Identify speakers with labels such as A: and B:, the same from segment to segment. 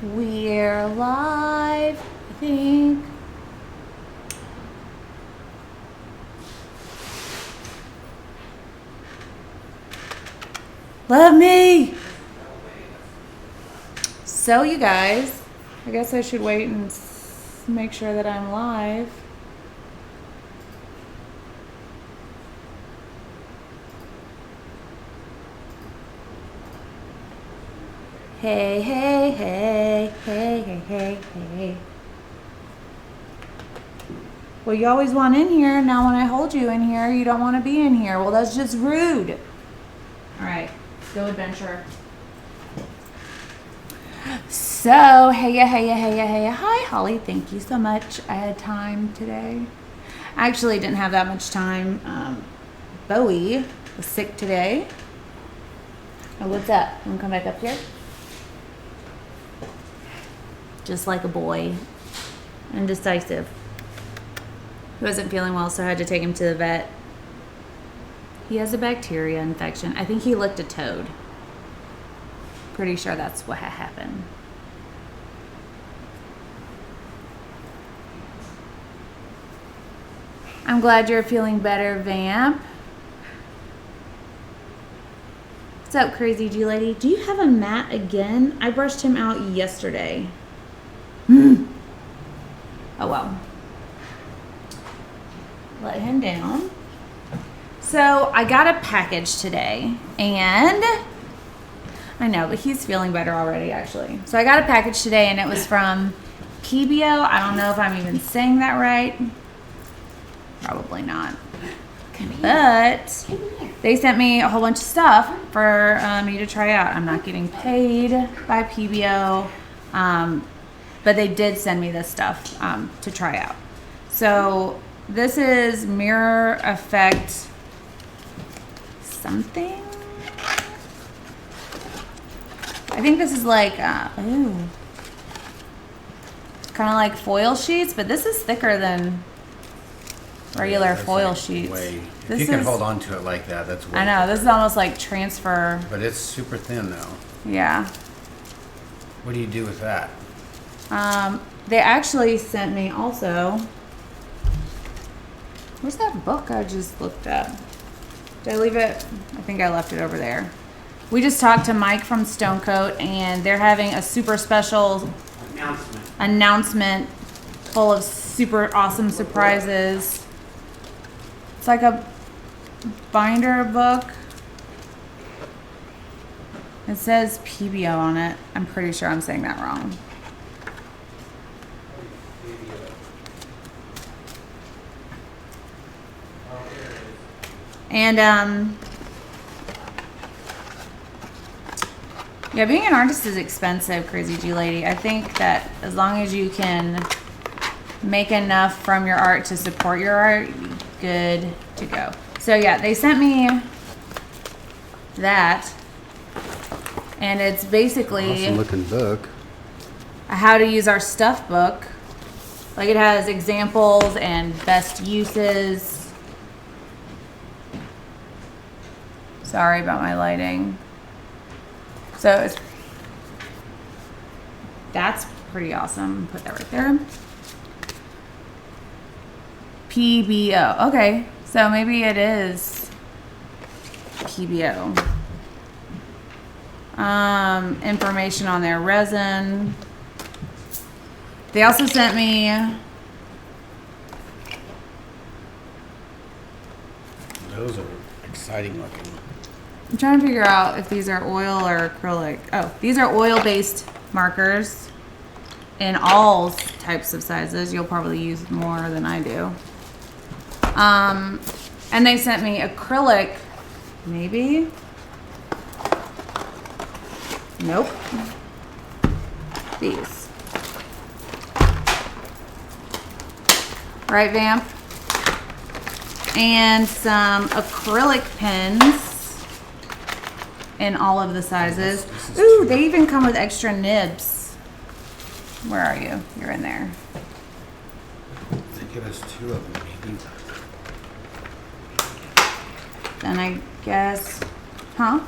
A: We're live, I think. Love me. So you guys, I guess I should wait and make sure that I'm live. Hey, hey, hey, hey, hey, hey, hey. Well, you always want in here. Now when I hold you in here, you don't want to be in here. Well, that's just rude. All right, go adventure. So, hey, hi, Holly. Thank you so much. I had time today. I actually didn't have that much time. Bowie was sick today. Oh, what's up? You want to come back up here? Just like a boy. Indecisive. He wasn't feeling well, so I had to take him to the vet. He has a bacteria infection. I think he licked a toad. Pretty sure that's what happened. I'm glad you're feeling better, Vamp. What's up, Crazy G Lady? Do you have a mat again? I brushed him out yesterday. Oh, well. Let him down. So I got a package today, and I know, but he's feeling better already, actually. So I got a package today, and it was from Pebeo. I don't know if I'm even saying that right. Probably not. But they sent me a whole bunch of stuff for me to try out. I'm not getting paid by Pebeo, but they did send me this stuff to try out. So this is Mirror Effect something. I think this is like, kind of like foil sheets, but this is thicker than regular foil sheets.
B: If you can hold on to it like that, that's way
A: I know, this is almost like transfer.
B: But it's super thin though.
A: Yeah.
B: What do you do with that?
A: They actually sent me also, where's that book I just looked at? Did I leave it? I think I left it over there. We just talked to Mike from Stonecoat, and they're having a super special announcement full of super awesome surprises. It's like a binder book. It says Pebeo on it. I'm pretty sure I'm saying that wrong. And yeah, being an artist is expensive, Crazy G Lady. I think that as long as you can make enough from your art to support your art, you're good to go. So yeah, they sent me that, and it's basically
B: Awesome looking book.
A: a how to use our stuff book. Like, it has examples and best uses. Sorry about my lighting. So that's pretty awesome. Put that right there. Pebeo. Okay, so maybe it is Pebeo. Information on their resin. They also sent me
B: Those are exciting looking.
A: I'm trying to figure out if these are oil or acrylic. Oh, these are oil-based markers in all types of sizes. You'll probably use more than I do. And they sent me acrylic, maybe? Nope. These. Right, Vamp? And some acrylic pens in all of the sizes. Ooh, they even come with extra nibs. Where are you? You're in there.
B: They give us 2 of them, maybe.
A: Then I guess, huh?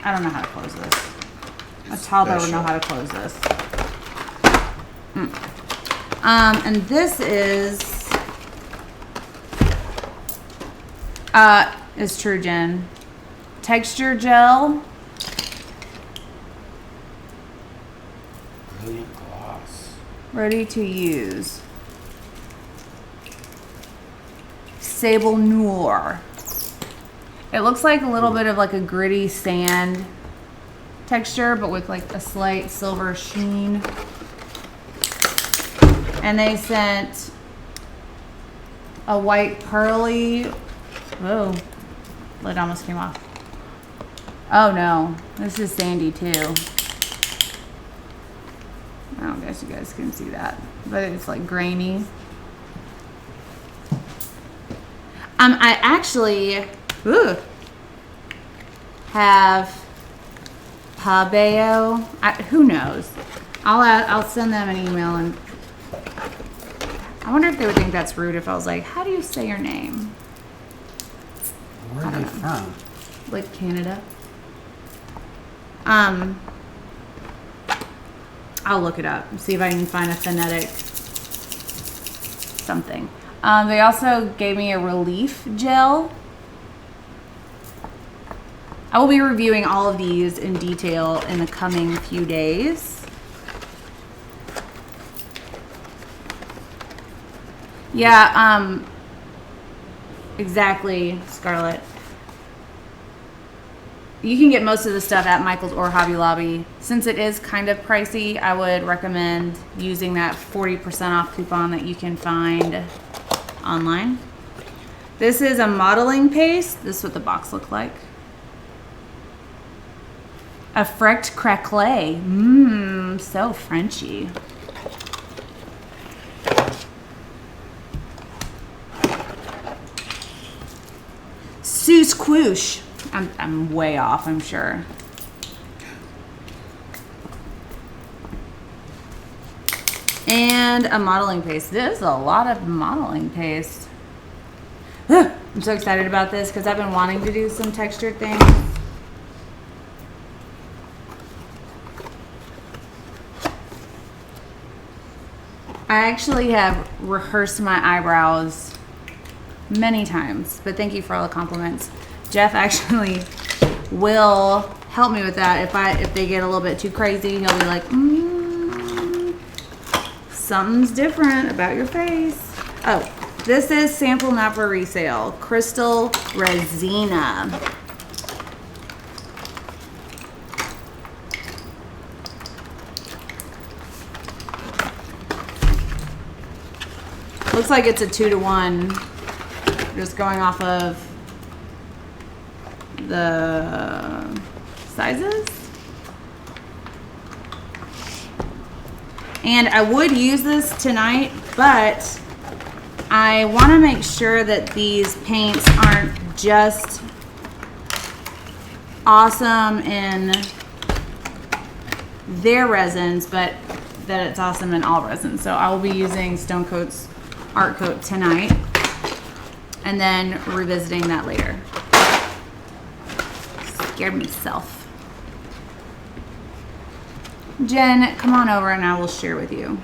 A: I don't know how to close this. A toddler would know how to close this. And this is True Jen. Texture gel.
B: Brilliant gloss.
A: Ready to use. Sable Noir. It looks like a little bit of like a gritty sand texture, but with like a slight silver sheen. And they sent a white pearly. Whoa, lid almost came off. Oh no, this is sandy too. I don't guess you guys can see that, but it's like grainy. I actually have Pebeo. Who knows? I'll send them an email, and I wonder if they would think that's rude if I was like, "How do you say your name?"
B: Where are they from?
A: Like Canada. I'll look it up and see if I can find a phonetic something. They also gave me a relief gel. I will be reviewing all of these in detail in the coming few days. Yeah, exactly, Scarlett. You can get most of the stuff at Michael's or Hobby Lobby. Since it is kind of pricey, I would recommend using that 40% off coupon that you can find online. This is a modeling paste. This is what the box looked like. A frecked craquelé. Mmm, so Frenchy. Sous Couche. I'm way off, I'm sure. And a modeling paste. This is a lot of modeling paste. I'm so excited about this because I've been wanting to do some textured things. I actually have rehearsed my eyebrows many times, but thank you for all the compliments. Jeff actually will help me with that. If they get a little bit too crazy, he'll be like, something's different about your face. Oh, this is sample not for resale. Crystal Resina. Looks like it's a 2-to-1, just going off of the sizes. And I would use this tonight, but I want to make sure that these paints aren't just awesome in their resins, but that it's awesome in all resins. So I will be using Stone Coat's Art Coat tonight and then revisiting that later. Scared myself. Jen, come on over and I will share with you.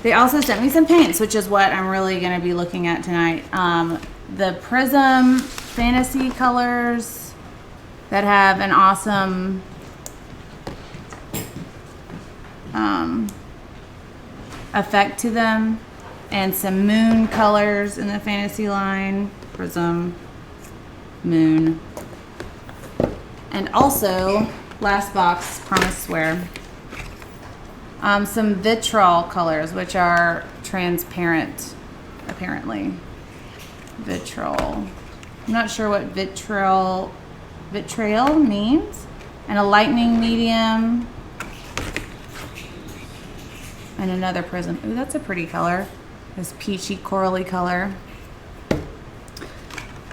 A: They also sent me some paints, which is what I'm really going to be looking at tonight. The Prism Fantasy colors that have an awesome effect to them, and some moon colors in the Fantasy line. Prism, moon. And also, last box, promise swear, some vitriol colors, which are transparent, apparently. Vitriol. I'm not sure what vitriol means. And a lightning medium. And another prism. Ooh, that's a pretty color. This peachy corally color.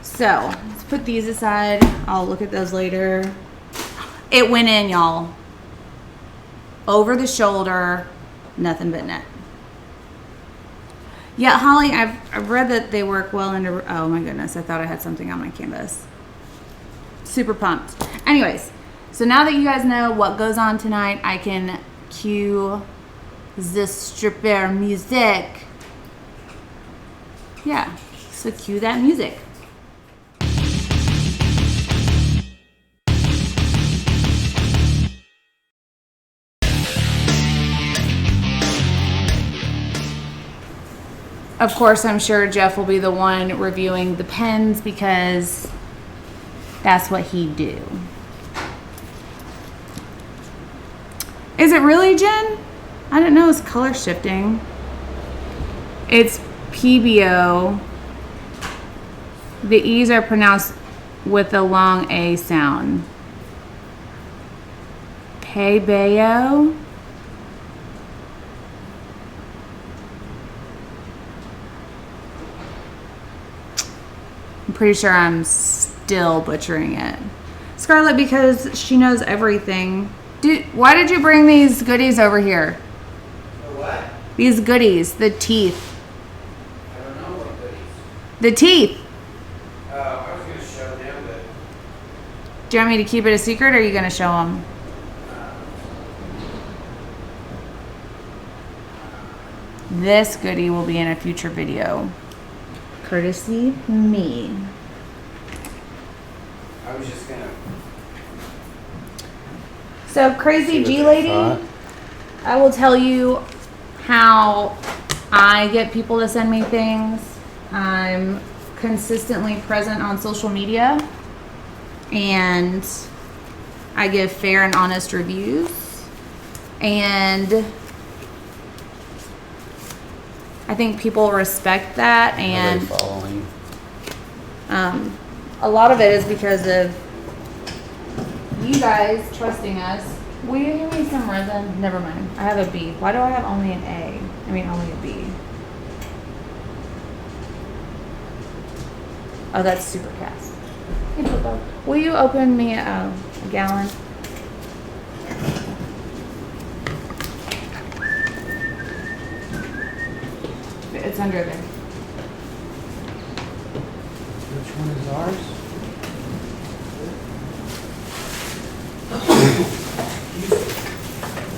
A: So, let's put these aside. I'll look at those later. It went in, y'all. Over the shoulder, nothing but net. Yeah, Holly, I've read that they work well under, oh my goodness, I thought I had something on my canvas. Super pumped. Anyways, so now that you guys know what goes on tonight, I can cue the stripper music. Yeah, so cue that music. Of course, I'm sure Jeff will be the one reviewing the pens because that's what he do. Is it really, Jen? I didn't know it was color shifting. It's Pebeo. The E's are pronounced with a long A sound. Pebeo. I'm pretty sure I'm still butchering it. Scarlett, because she knows everything. Why did you bring these goodies over here?
B: The what?
A: These goodies, the teeth.
B: I don't know what goodies.
A: The teeth.
B: I was going to show them, but...
A: Do you want me to keep it a secret, or are you going to show them? This goodie will be in a future video. Courtesy me.
B: I was just going to...
A: So, Crazy G Lady, I will tell you how I get people to send me things. I'm consistently present on social media, and I give fair and honest reviews. And I think people respect that, and
B: following.
A: A lot of it is because of you guys trusting us. Will you give me some resin? Never mind. I have a B. Why do I have only an A? I mean, only a B. Oh, that's super cast. Hey, Popo. Will you open me a gallon? It's under there.
B: Which one is ours?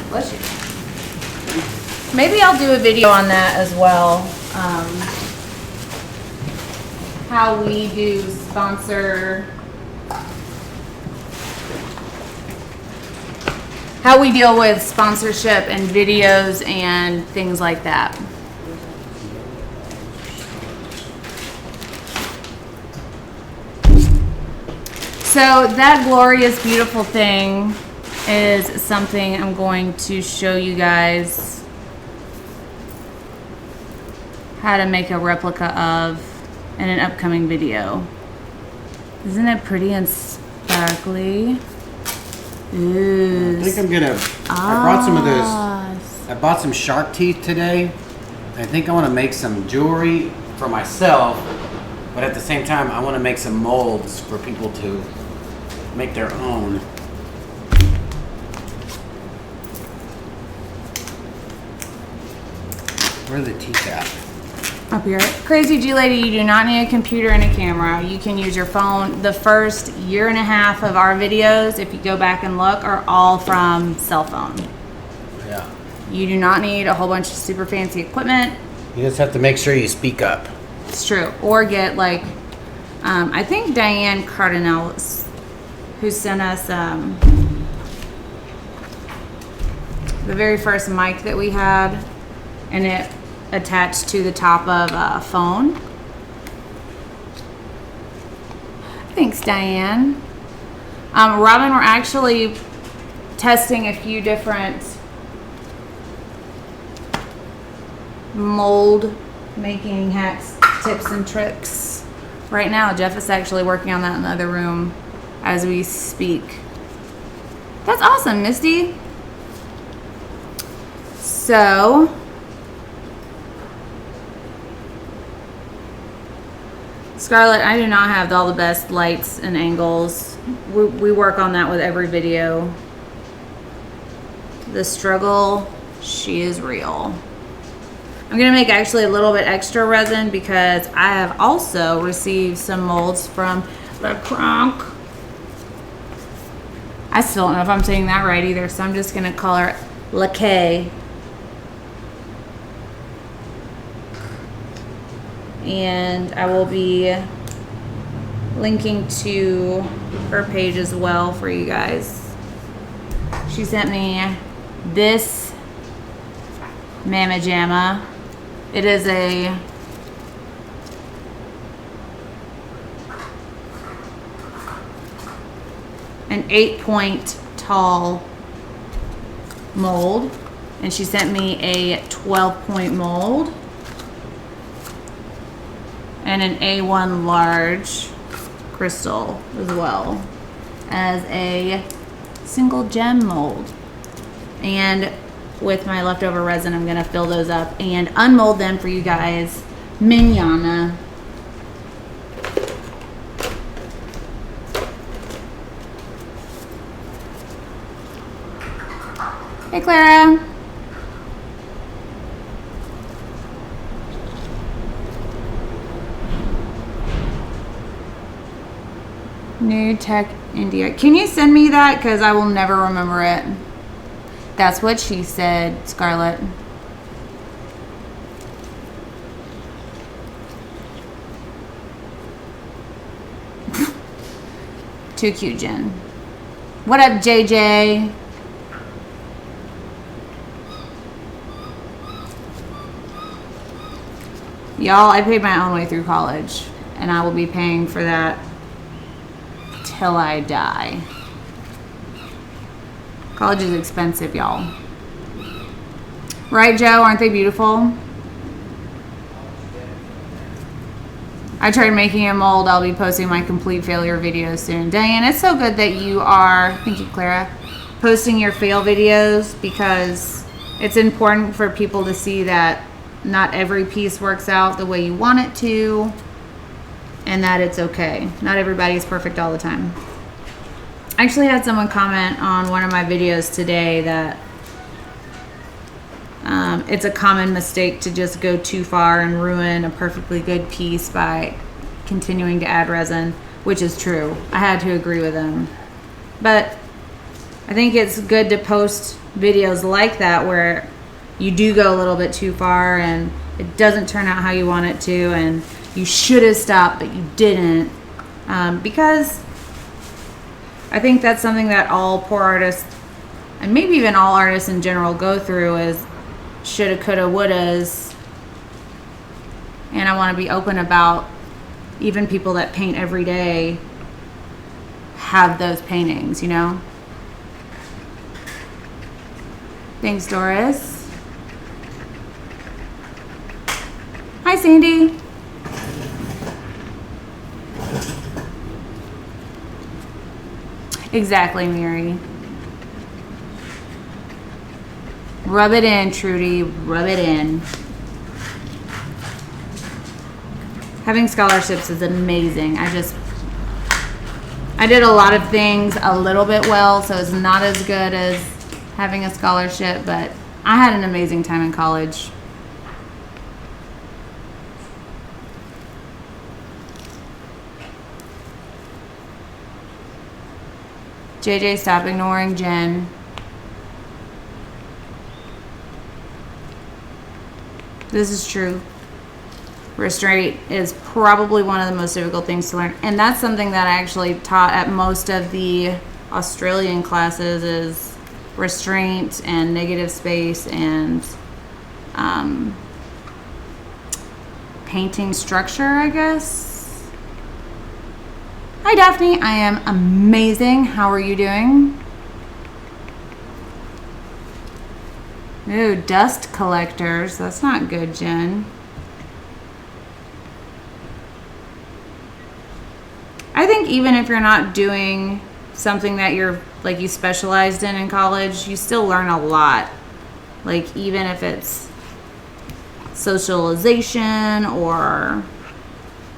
A: Bless you. Maybe I'll do a video on that as well. How we do how we deal with sponsorship and videos and things like that. So that glorious, beautiful thing is something I'm going to show you guys how to make a replica of in an upcoming video. Isn't it pretty and sparkly? Ooh.
B: I think I'm gonna. I brought some of those. I bought some shark teeth today. I think I want to make some jewelry for myself, but at the same time, I want to make some molds for people to make their own. Where are the teeth at?
A: Up here. Crazy G Lady, you do not need a computer and a camera. You can use your phone. The first year and a half of our videos, if you go back and look, are all from cell phone.
B: Yeah.
A: You do not need a whole bunch of super fancy equipment.
B: You just have to make sure you speak up.
A: It's true. Or get like, I think Diane Cardinal, who sent us the very first mic that we had, and it attached to the top of a phone. Thanks, Diane. Robin, we're actually testing a few different mold making hacks, tips, and tricks. Right now, Jeff is actually working on that in the other room as we speak. That's awesome, Misty. So, Scarlett, I do not have all the best lights and angles. We work on that with every video. The struggle, she is real. I'm gonna make actually a little bit extra resin because I have also received some molds from the Kronk. I still don't know if I'm saying that right either, so I'm just gonna call her Lakay. And I will be linking to her page as well for you guys. She sent me this Mama Jamma. It is an 8-point tall mold, and she sent me a 12-point mold and an A1 large crystal as well as a single gem mold. And with my leftover resin, I'm gonna fill those up and unmold them for you guys manana. Hey, Clara. New Tech India. Can you send me that? Because I will never remember it. That's what she said, Scarlett. Too cute, Jen. What up, JJ? Y'all, I paid my own way through college, and I will be paying for that till I die. College is expensive, y'all. Right, Joe? Aren't they beautiful? I tried making a mold. I'll be posting my complete failure videos soon. Diane, it's so good that you are, thank you, Clara, posting your fail videos, because it's important for people to see that not every piece works out the way you want it to, and that it's okay. Not everybody is perfect all the time. I actually had someone comment on one of my videos today that it's a common mistake to just go too far and ruin a perfectly good piece by continuing to add resin, which is true. I had to agree with them. But I think it's good to post videos like that where you do go a little bit too far and it doesn't turn out how you want it to, and you should have stopped but you didn't, because I think that's something that all poor artists, and maybe even all artists in general, go through, is shoulda, coulda, wouldas. And I want to be open about even people that paint every day have those paintings, you know? Thanks, Doris. Hi, Sandy. Exactly, Mary. Rub it in, Trudy. Rub it in. Having scholarships is amazing. I did a lot of things a little bit well, so it's not as good as having a scholarship, but I had an amazing time in college. JJ, stop ignoring Jen. This is true. Restraint is probably one of the most difficult things to learn. And that's something that I actually taught at most of the Australian classes, is restraint and negative space and painting structure, I guess. Hi, Daphne. I am amazing. How are you doing? Ooh, dust collectors. That's not good, Jen. I think even if you're not doing something that you're, like, you specialized in college, you still learn a lot. Like, even if it's socialization or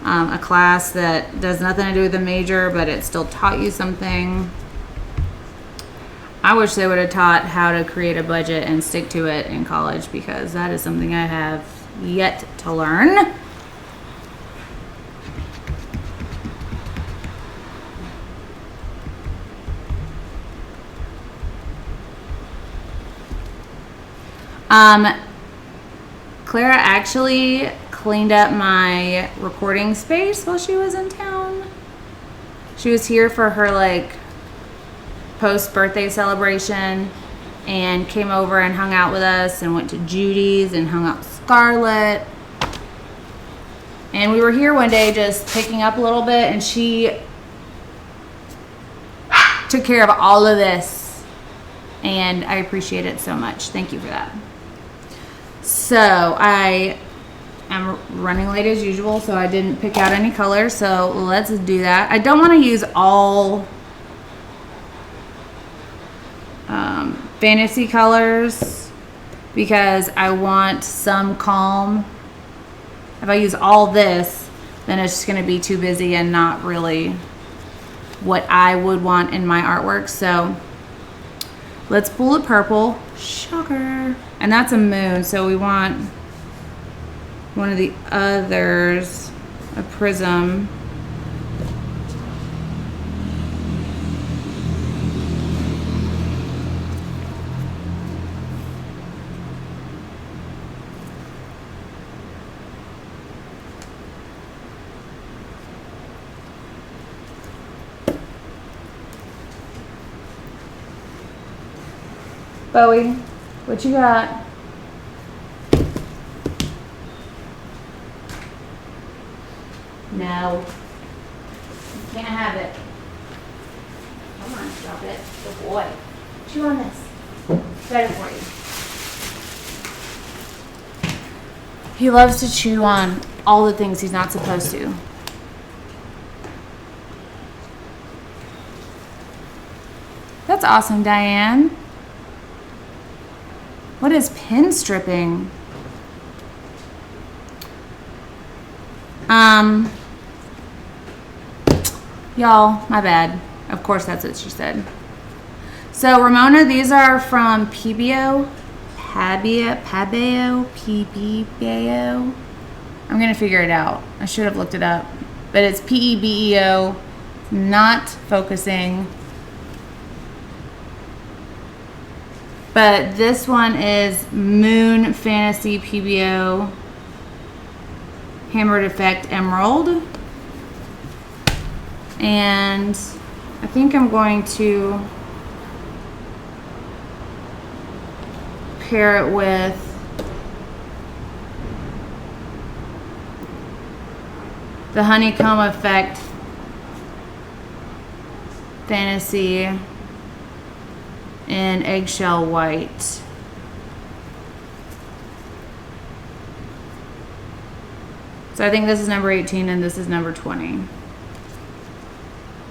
A: a class that does nothing to do with the major, but it still taught you something. I wish they would have taught how to create a budget and stick to it in college, because that is something I have yet to learn. Clara actually cleaned up my recording space while she was in town. She was here for her like post-birthday celebration and came over and hung out with us and went to Judy's and hung out with Scarlett. And we were here one day just picking up a little bit, and she took care of all of this, and I appreciate it so much. Thank you for that. So I am running late as usual, so I didn't pick out any colors, so let's do that. I don't want to use all fantasy colors because I want some calm. If I use all this, then it's just going to be too busy and not really what I would want in my artwork. So let's pull a purple. Shocker. And that's a moon, so we want one of the others, a prism. Bowie, what you got? No. You can't have it. Come on, drop it. Good boy. Chew on this. Better for you. He loves to chew on all the things he's not supposed to. That's awesome, Diane. What is pin stripping? Y'all, my bad. Of course that's what she said. So Ramona, these are from Pebeo. Pebeo. I'm gonna figure it out. I should have looked it up. But it's Pebeo, not focusing. But this one is Moon Fantasy Pebeo Hammered Effect Emerald. And I think I'm going to pair it with the Honeycomb Effect Fantasy in Eggshell White. So I think this is number 18 and this is number 20.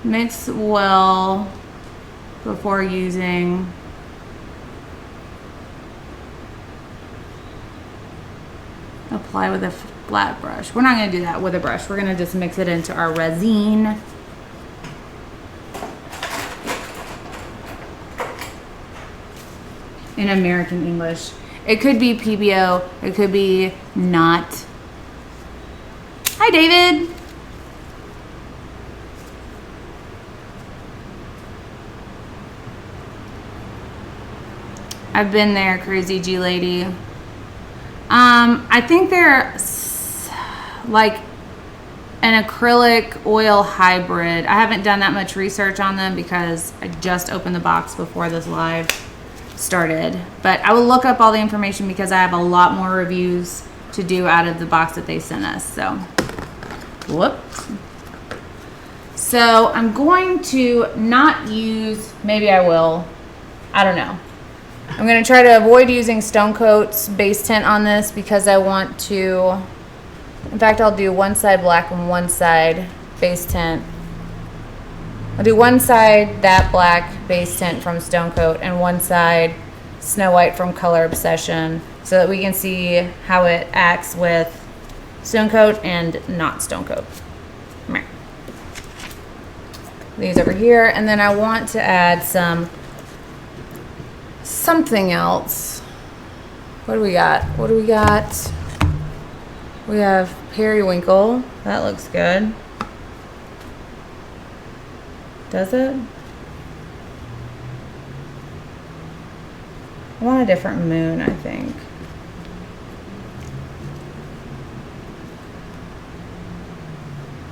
A: Mix well before using. Apply with a flat brush. We're not going to do that with a brush. We're going to just mix it into our resin. In American English. It could be Pebeo. It could be not. Hi, David. I've been there, Crazy G Lady. I think they're like an acrylic oil hybrid. I haven't done that much research on them because I just opened the box before this live started. But I will look up all the information because I have a lot more reviews to do out of the box that they sent us. So, whoops. So I'm going to not use, maybe I will, I don't know. I'm going to try to avoid using Stone Coat's base tint on this because I want to, in fact, I'll do one side black and one side base tint. I'll do one side that black base tint from Stone Coat and one side Snow White from Color Obsession so that we can see how it acts with Stone Coat and not Stone Coat. These over here, and then I want to add something else. What do we got? What do we got? We have Periwinkle. That looks good. Does it? I want a different moon, I think.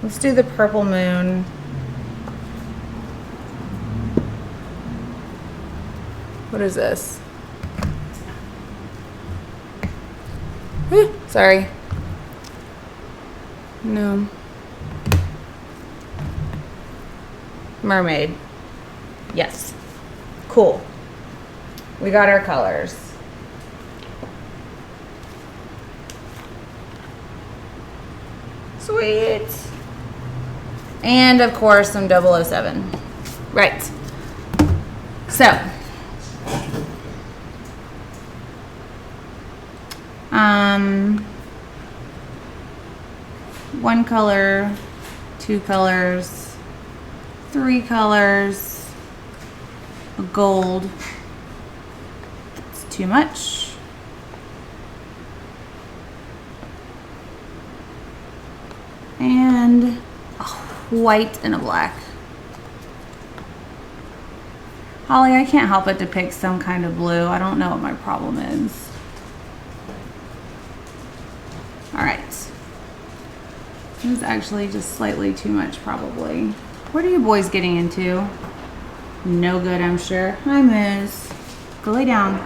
A: Let's do the purple moon. What is this? Sorry. No. Mermaid. Yes. Cool. We got our colors. Sweet. And of course some 007. Right. So. One color, 2 colors, 3 colors, a gold. It's too much. And a white and a black. Holly, I can't help but to pick some kind of blue. I don't know what my problem is. All right. This is actually just slightly too much, probably. What are you boys getting into? No good, I'm sure. Hi, Miss. Go lay down.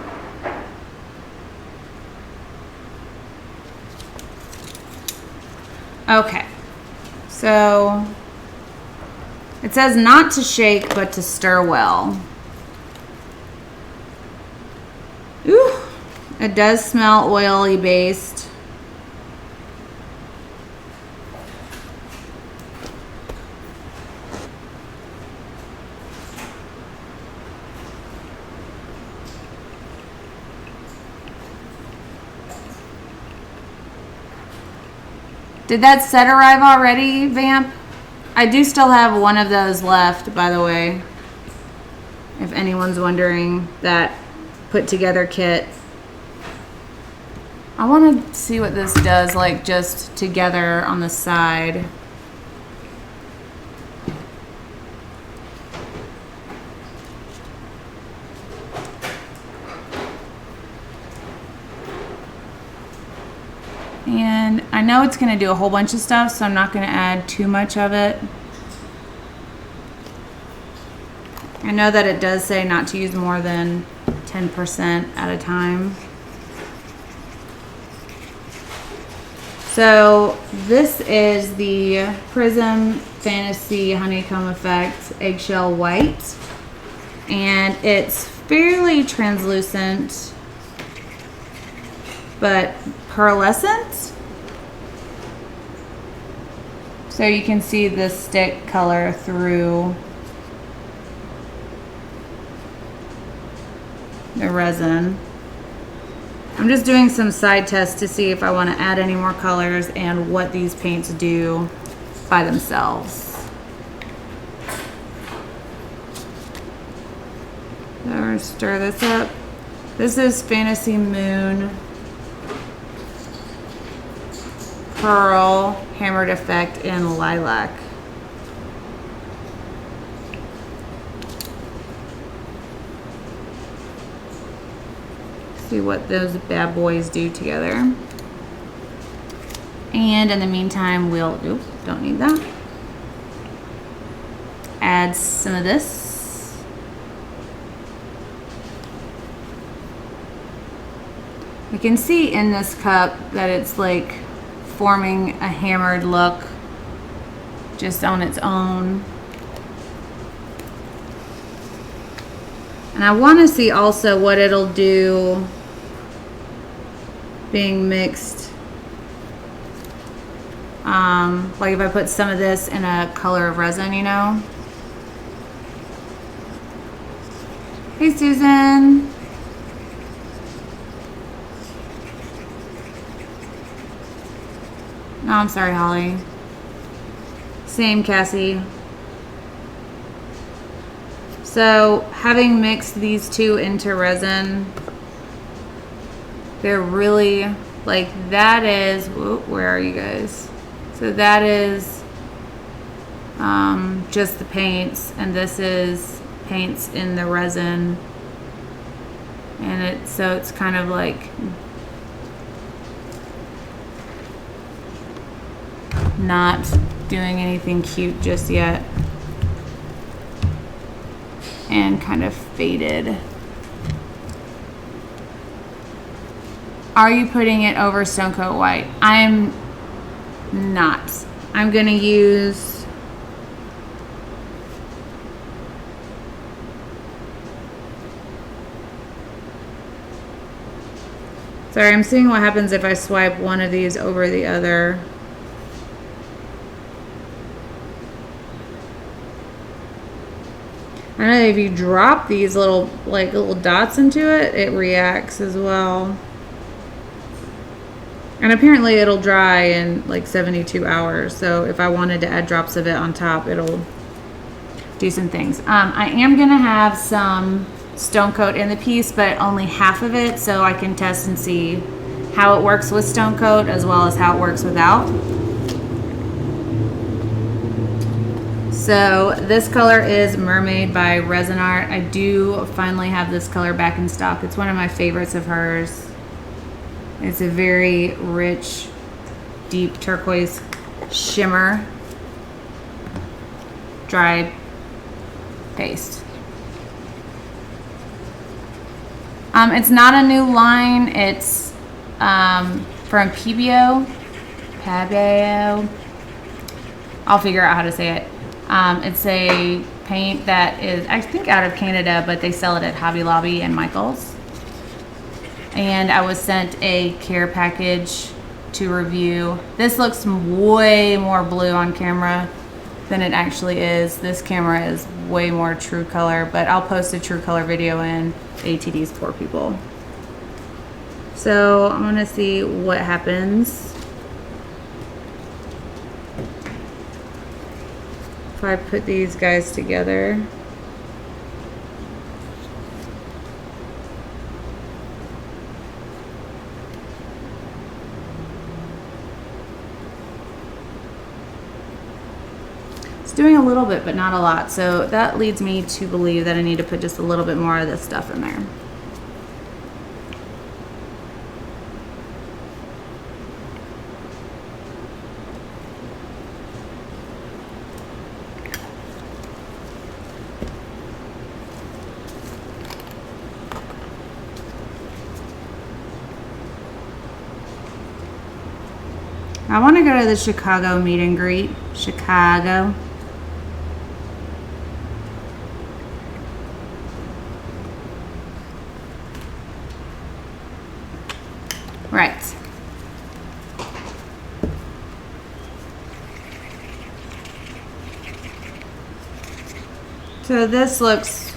A: Okay. So, it says not to shake, but to stir well. Ooh, it does smell oily based. Did that set arrive already, Vamp? I do still have one of those left, by the way. If anyone's wondering, that put together kit. I want to see what this does, like just together on the side. And I know it's going to do a whole bunch of stuff, so I'm not going to add too much of it. I know that it does say not to use more than 10% at a time. So this is the Prism Fantasy Honeycomb Effect Eggshell White. And it's fairly translucent, but pearlescent. So you can see the stick color through the resin. I'm just doing some side tests to see if I want to add any more colors and what these paints do by themselves. So stir this up. This is Fantasy Moon Pearl Hammered Effect in Lilac. See what those bad boys do together. And in the meantime, we'll, oops, don't need that. Add some of this. You can see in this cup that it's like forming a hammered look just on its own. And I want to see also what it'll do being mixed. Like if I put some of this in a color of resin, you know. Hey, Susan. No, I'm sorry, Holly. Same, Cassie. So having mixed these two into resin, they're really like, that is, whoop, where are you guys? So that is just the paints, and this is paints in the resin. And so it's kind of like not doing anything cute just yet. And kind of faded. Are you putting it over Stone Coat White? I'm not. I'm gonna use sorry, I'm seeing what happens if I swipe one of these over the other. I know if you drop these little dots into it, it reacts as well. And apparently it'll dry in like 72 hours. So if I wanted to add drops of it on top, it'll do some things. I am gonna have some Stone Coat in the piece, but only half of it, so I can test and see how it works with Stone Coat as well as how it works without. So this color is Mermaid by Resin Art. I do finally have this color back in stock. It's one of my favorites of hers. It's a very rich, deep turquoise shimmer dry paste. It's not a new line. It's from Pebeo. I'll figure out how to say it. It's a paint that is, I think, out of Canada, but they sell it at Hobby Lobby and Michael's. And I was sent a care package to review. This looks way more blue on camera than it actually is. This camera is way more true color, but I'll post a true color video in ATD's Poor People. So I'm gonna see what happens if I put these guys together. It's doing a little bit, but not a lot. So that leads me to believe that I need to put just a little bit more of this stuff in there. I want to go to the Chicago meet and greet. Chicago. Right. So this looks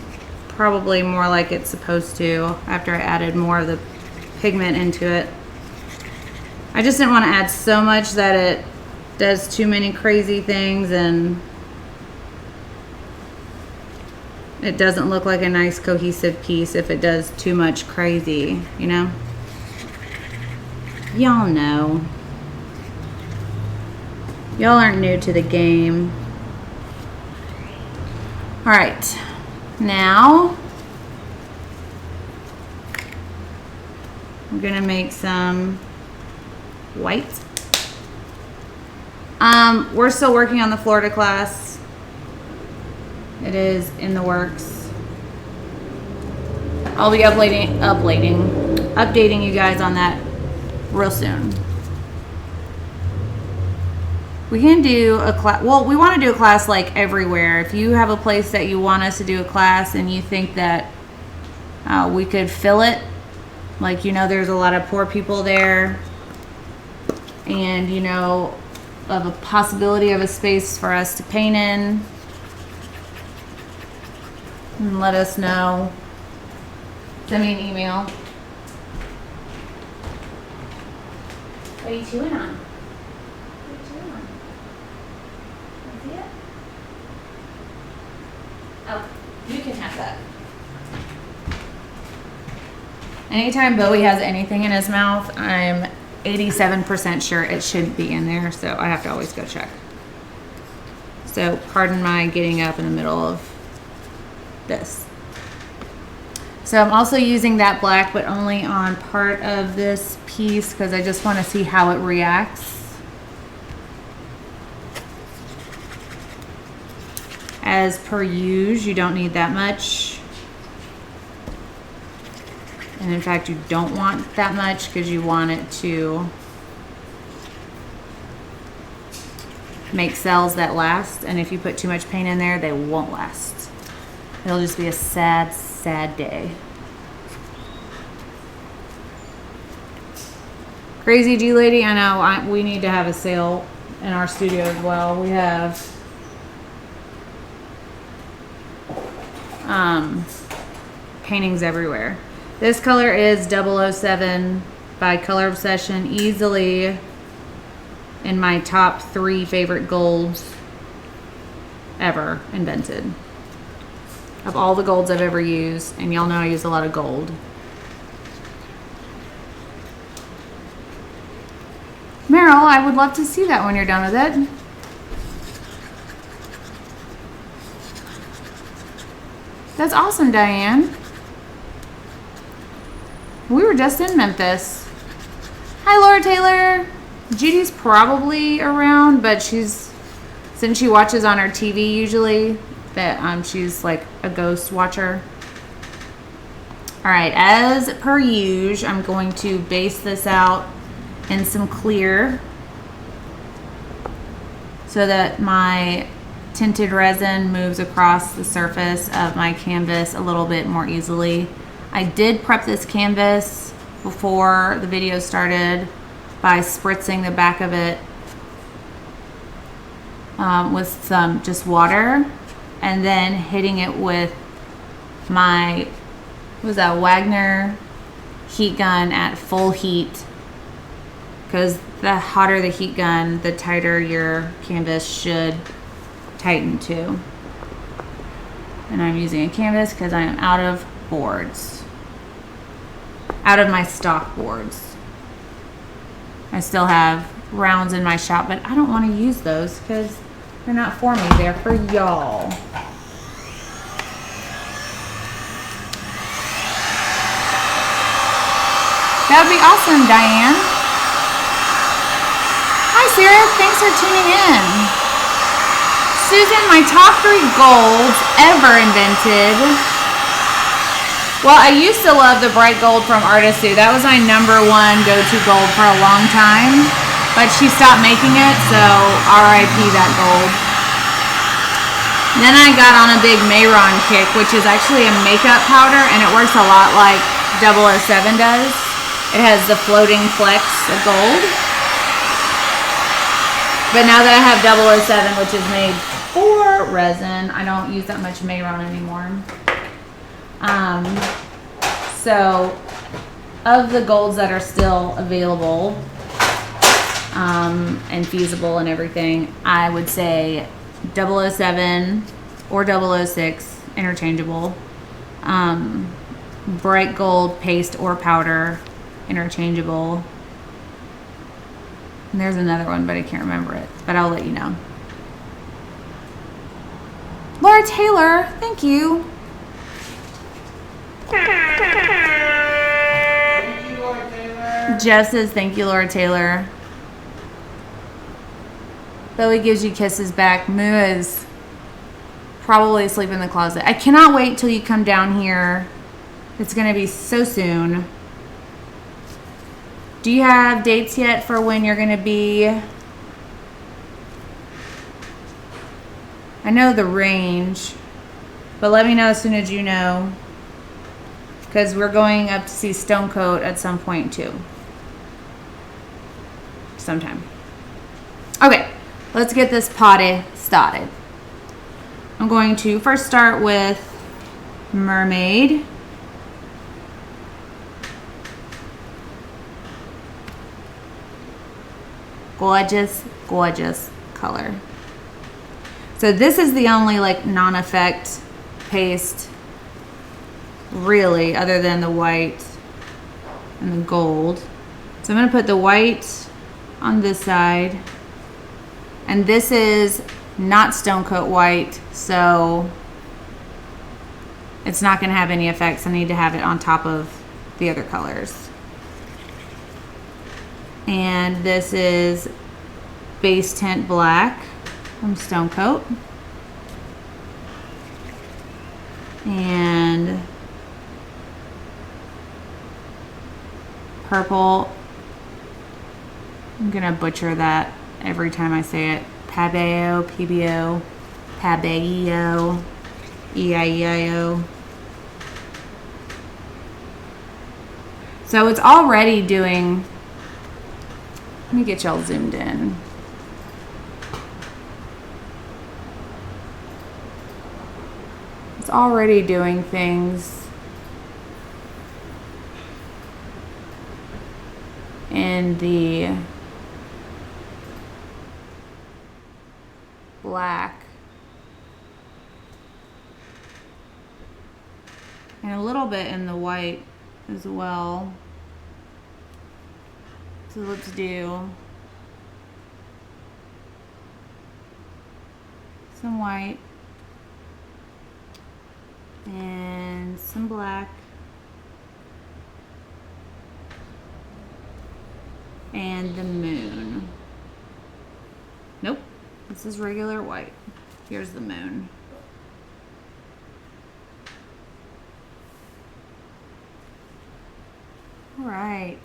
A: probably more like it's supposed to after I added more of the pigment into it. I just didn't want to add so much that it does too many crazy things and it doesn't look like a nice cohesive piece if it does too much crazy, you know? Y'all know. Y'all aren't new to the game. All right, now I'm gonna make some white. We're still working on the Florida class. It is in the works. I'll be updating you guys on that real soon. We can do a class. Well, we want to do a class like everywhere. If you have a place that you want us to do a class and you think that we could fill it, like, you know, there's a lot of poor people there, and you know of a possibility of a space for us to paint in, and let us know. Send me an email. What are you chewing on? What are you chewing on? Can you see it? Oh, you can have that. Anytime Bowie has anything in his mouth, I'm 87% sure it shouldn't be in there, so I have to always go check. So pardon my getting up in the middle of this. So I'm also using that black, but only on part of this piece because I just want to see how it reacts. as per usual, you don't need that much. And in fact, you don't want that much because you want it to make cells that last. And if you put too much paint in there, they won't last. It'll just be a sad, sad day. Crazy G Lady, I know we need to have a sale in our studio as well. We have paintings everywhere. This color is 007 by Color Obsession, easily in my top 3 favorite golds ever invented. Of all the golds I've ever used, and y'all know I use a lot of gold. Meryl, I would love to see that when you're done with it. That's awesome, Diane. We were just in Memphis. Hi, Laura Taylor. Judy's probably around, but since she watches on her TV usually, that she's like a ghost watcher. All right, as per usual, I'm going to base this out in some clear so that my tinted resin moves across the surface of my canvas a little bit more easily. I did prep this canvas before the video started by spritzing the back of it with some just water and then hitting it with my, what was that, Wagner heat gun at full heat, because the hotter the heat gun, the tighter your canvas should tighten to. And I'm using a canvas because I am out of boards, out of my stock boards. I still have rounds in my shop, but I don't want to use those because they're not for me, they're for y'all. That would be awesome, Diane. Hi, Sarah. Thanks for tuning in. Susan, my top 3 golds ever invented. Well, I used to love the bright gold from Artistu. That was my #1 go-to gold for a long time, but she stopped making it, so RIP that gold. Then I got on a big Mayron kick, which is actually a makeup powder, and it works a lot like 007 does. It has the floating flecks of gold. But now that I have 007, which is made for resin, I don't use that much Mayron anymore. So of the golds that are still available and feasible and everything, I would say 007 or 006 interchangeable. Bright gold paste or powder interchangeable. And there's another one, but I can't remember it, but I'll let you know. Laura Taylor, thank you.
B: Thank you, Laura Taylor.
A: Jeff says, thank you, Laura Taylor. Bowie gives you kisses back. Moo is probably asleep in the closet. I cannot wait till you come down here. It's going to be so soon. Do you have dates yet for when you're going to be? I know the range, but let me know as soon as you know, because we're going up to see Stonecoat at some point too. Sometime. Okay, let's get this potty started. I'm going to first start with Mermaid. Gorgeous, gorgeous color. So this is the only like non-effect paste really, other than the white and the gold. So I'm going to put the white on this side, and this is not Stonecoat white, so it's not going to have any effects. I need to have it on top of the other colors. And this is Base Tint Black from Stonecoat. and purple. I'm gonna butcher that every time I say it. Pebeo, Pebeo, Pebeo, E-I-E-I-O. So it's already doing, let me get y'all zoomed in. It's already doing things in the black and a little bit in the white as well. So let's do some white and some black and the moon. Nope, this is regular white. Here's the moon. All right.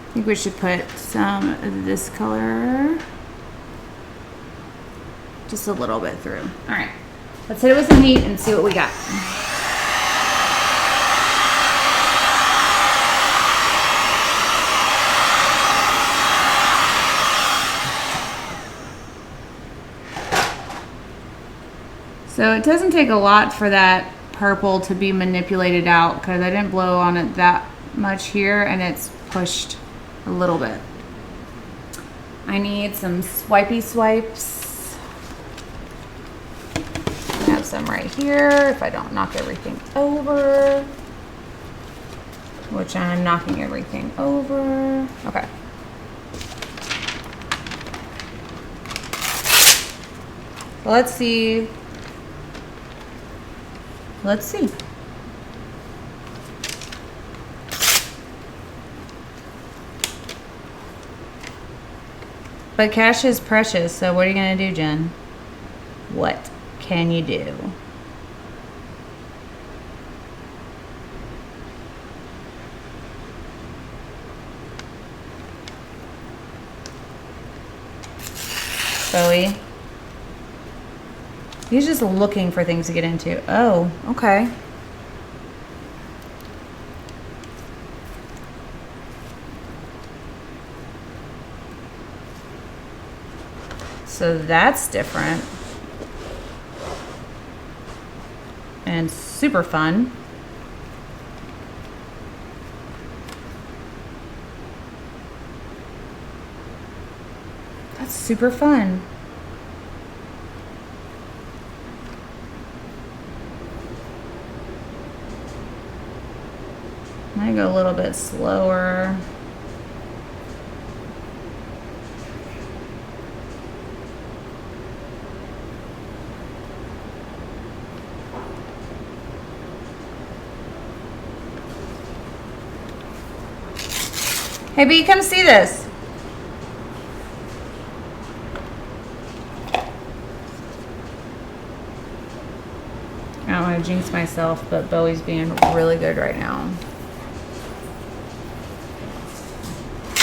A: I think we should put some of this color just a little bit through. All right, let's hit it with some heat and see what we got. So it doesn't take a lot for that purple to be manipulated out because I didn't blow on it that much here and it's pushed a little bit. I need some swipey swipes. I have some right here if I don't knock everything over, which I'm knocking everything over. Okay. Well, let's see. Let's see. But cash is precious, so what are you going to do, Jen? What can you do? Bowie. He's just looking for things to get into. Oh, okay. So that's different. And super fun. That's super fun. I go a little bit slower. Hey, B, come see this. I don't want to jinx myself, but Bowie's being really good right now.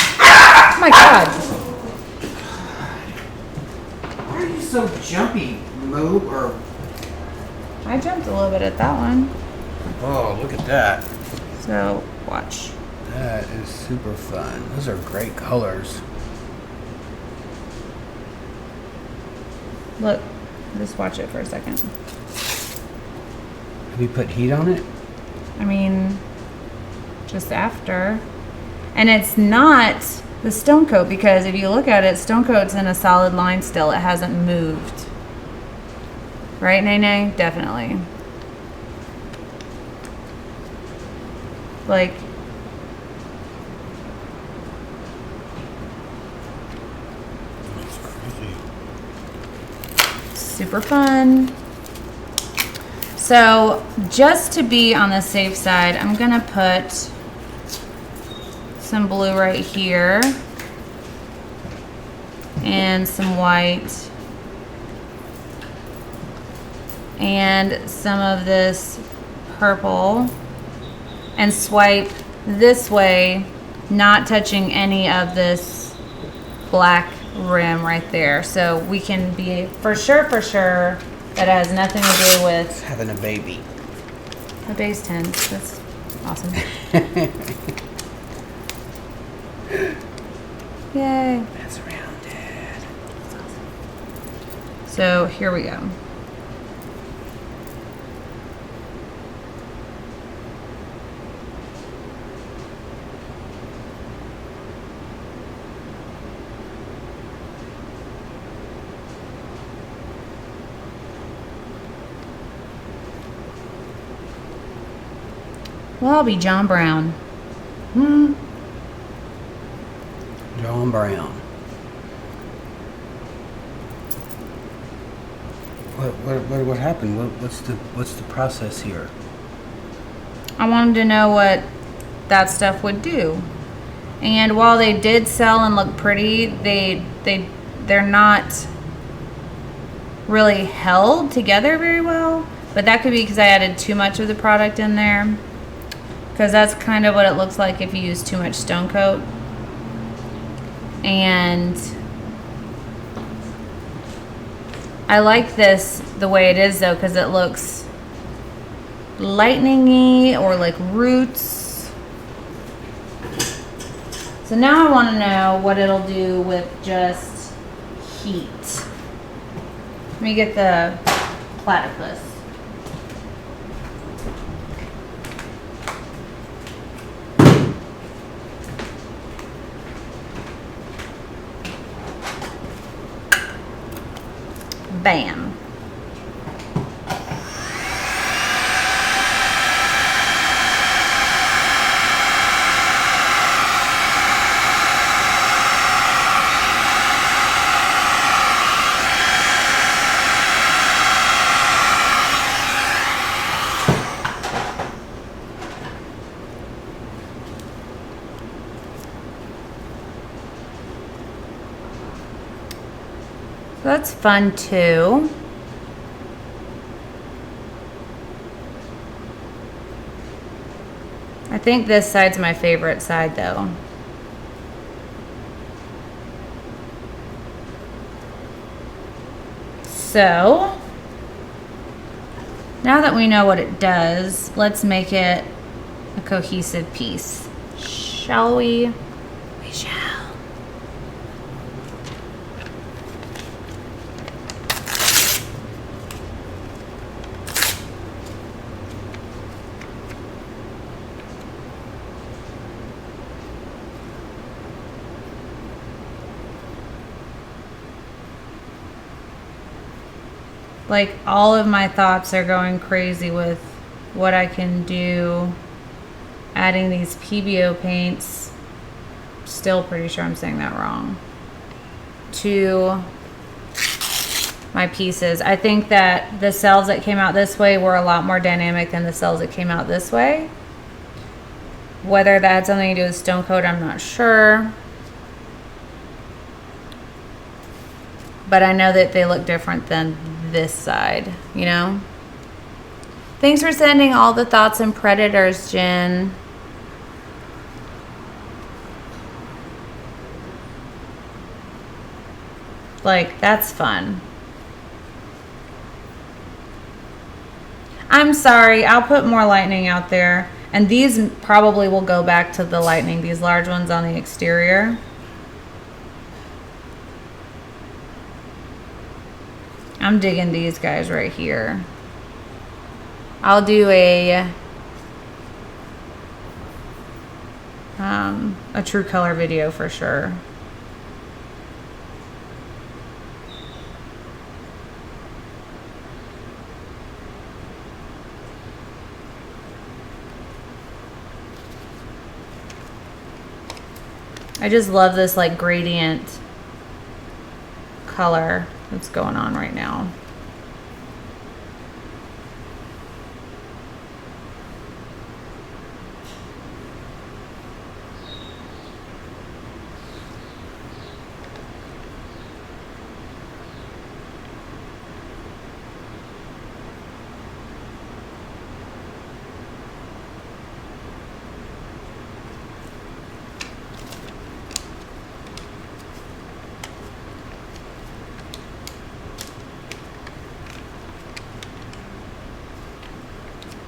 A: Oh my God.
B: Why are you so jumpy, Moo? Or
A: I jumped a little bit at that one.
B: oh, look at that.
A: So, watch.
B: That is super fun. Those are great colors.
A: Look, just watch it for a second.
B: Have you put heat on it?
A: I mean, just after. And it's not the stone coat because if you look at it, stone coat's in a solid line still. It hasn't moved. Right, Nene? Definitely. Like, super fun. So just to be on the safe side, I'm gonna put some blue right here and some white and some of this purple and swipe this way, not touching any of this black rim right there. So we can be for sure that it has nothing to do with
B: having a baby.
A: My base 10. That's awesome. Yay.
B: That's rounded.
A: That's awesome. So here we go. Well, I'll be John Brown.
B: John Brown. What happened? What's the process here?
A: I wanted to know what that stuff would do. And while they did sell and look pretty, they're not really held together very well. But that could be because I added too much of the product in there. Because that's kind of what it looks like if you use too much Stone Coat. And I like this the way it is though, because it looks lightning-y or like roots. So now I want to know what it'll do with just heat. Let me get the platypus. Bam. That's fun too. I think this side's my favorite side though. So, now that we know what it does, let's make it a cohesive piece. Shall we? We shall. Like all of my thoughts are going crazy with what I can do adding these Pebeo paints, still pretty sure I'm saying that wrong, to my pieces. I think that the cells that came out this way were a lot more dynamic than the cells that came out this way. Whether that had something to do with Stone Coat, I'm not sure. But I know that they look different than this side, you know? Thanks for sending all the thoughts and predators, Jen. Like, that's fun. I'm sorry, I'll put more lightning out there. And these probably will go back to the lightning, these large ones on the exterior. I'm digging these guys right here. I'll do a true color video for sure. I just love this like gradient color that's going on right now.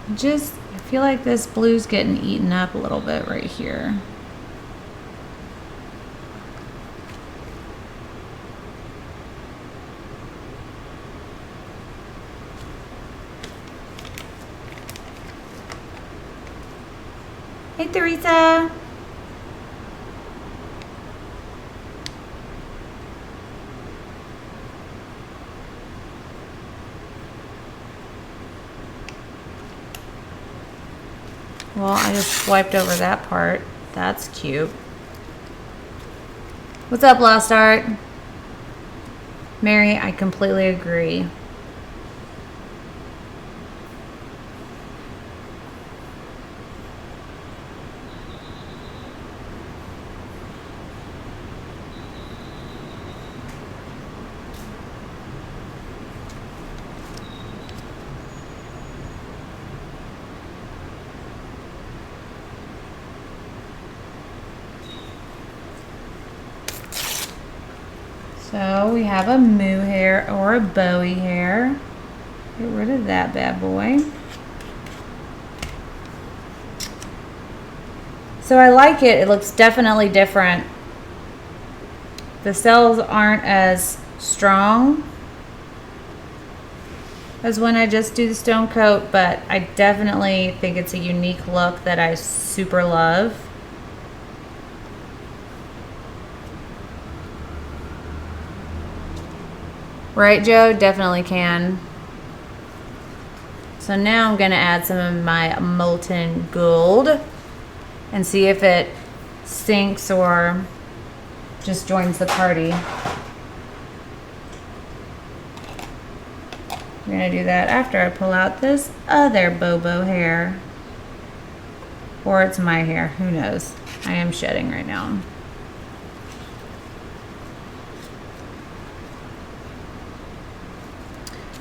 A: I feel like this blue's getting eaten up a little bit right here. Hey, Teresa. Well, I just swiped over that part. That's cute. What's up, Lost Art? Mary, I completely agree. So we have a moo hair or a Bowie hair. Get rid of that bad boy. So I like it. It looks definitely different. The cells aren't as strong as when I just do the stone coat, but I definitely think it's a unique look that I super love. Right, Joe? Definitely can. So now I'm gonna add some of my molten gold and see if it sinks or just joins the party. I'm gonna do that after I pull out this other Bobo hair. Or it's my hair, who knows? I am shedding right now.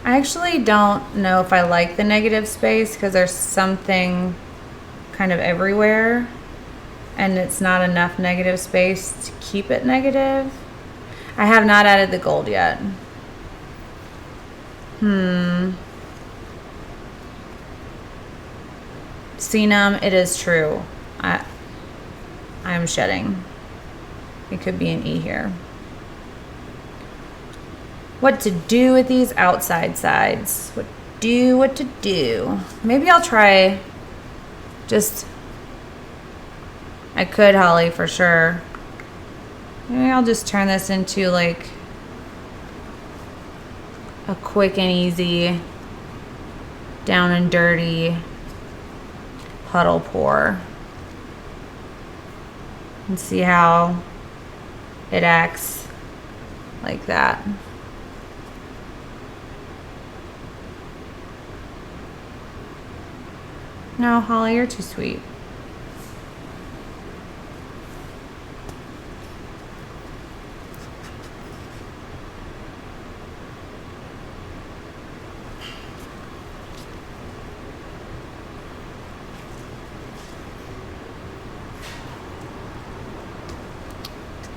A: I actually don't know if I like the negative space because there's something kind of everywhere and it's not enough negative space to keep it negative. I have not added the gold yet. Senum, it is true. I'm shedding. It could be an E here. What to do with these outside sides? What to do? Maybe I'll try just, I could Holly for sure. Maybe I'll just turn this into like a quick and easy down and dirty puddle pour and see how it acts like that. No, Holly, you're too sweet.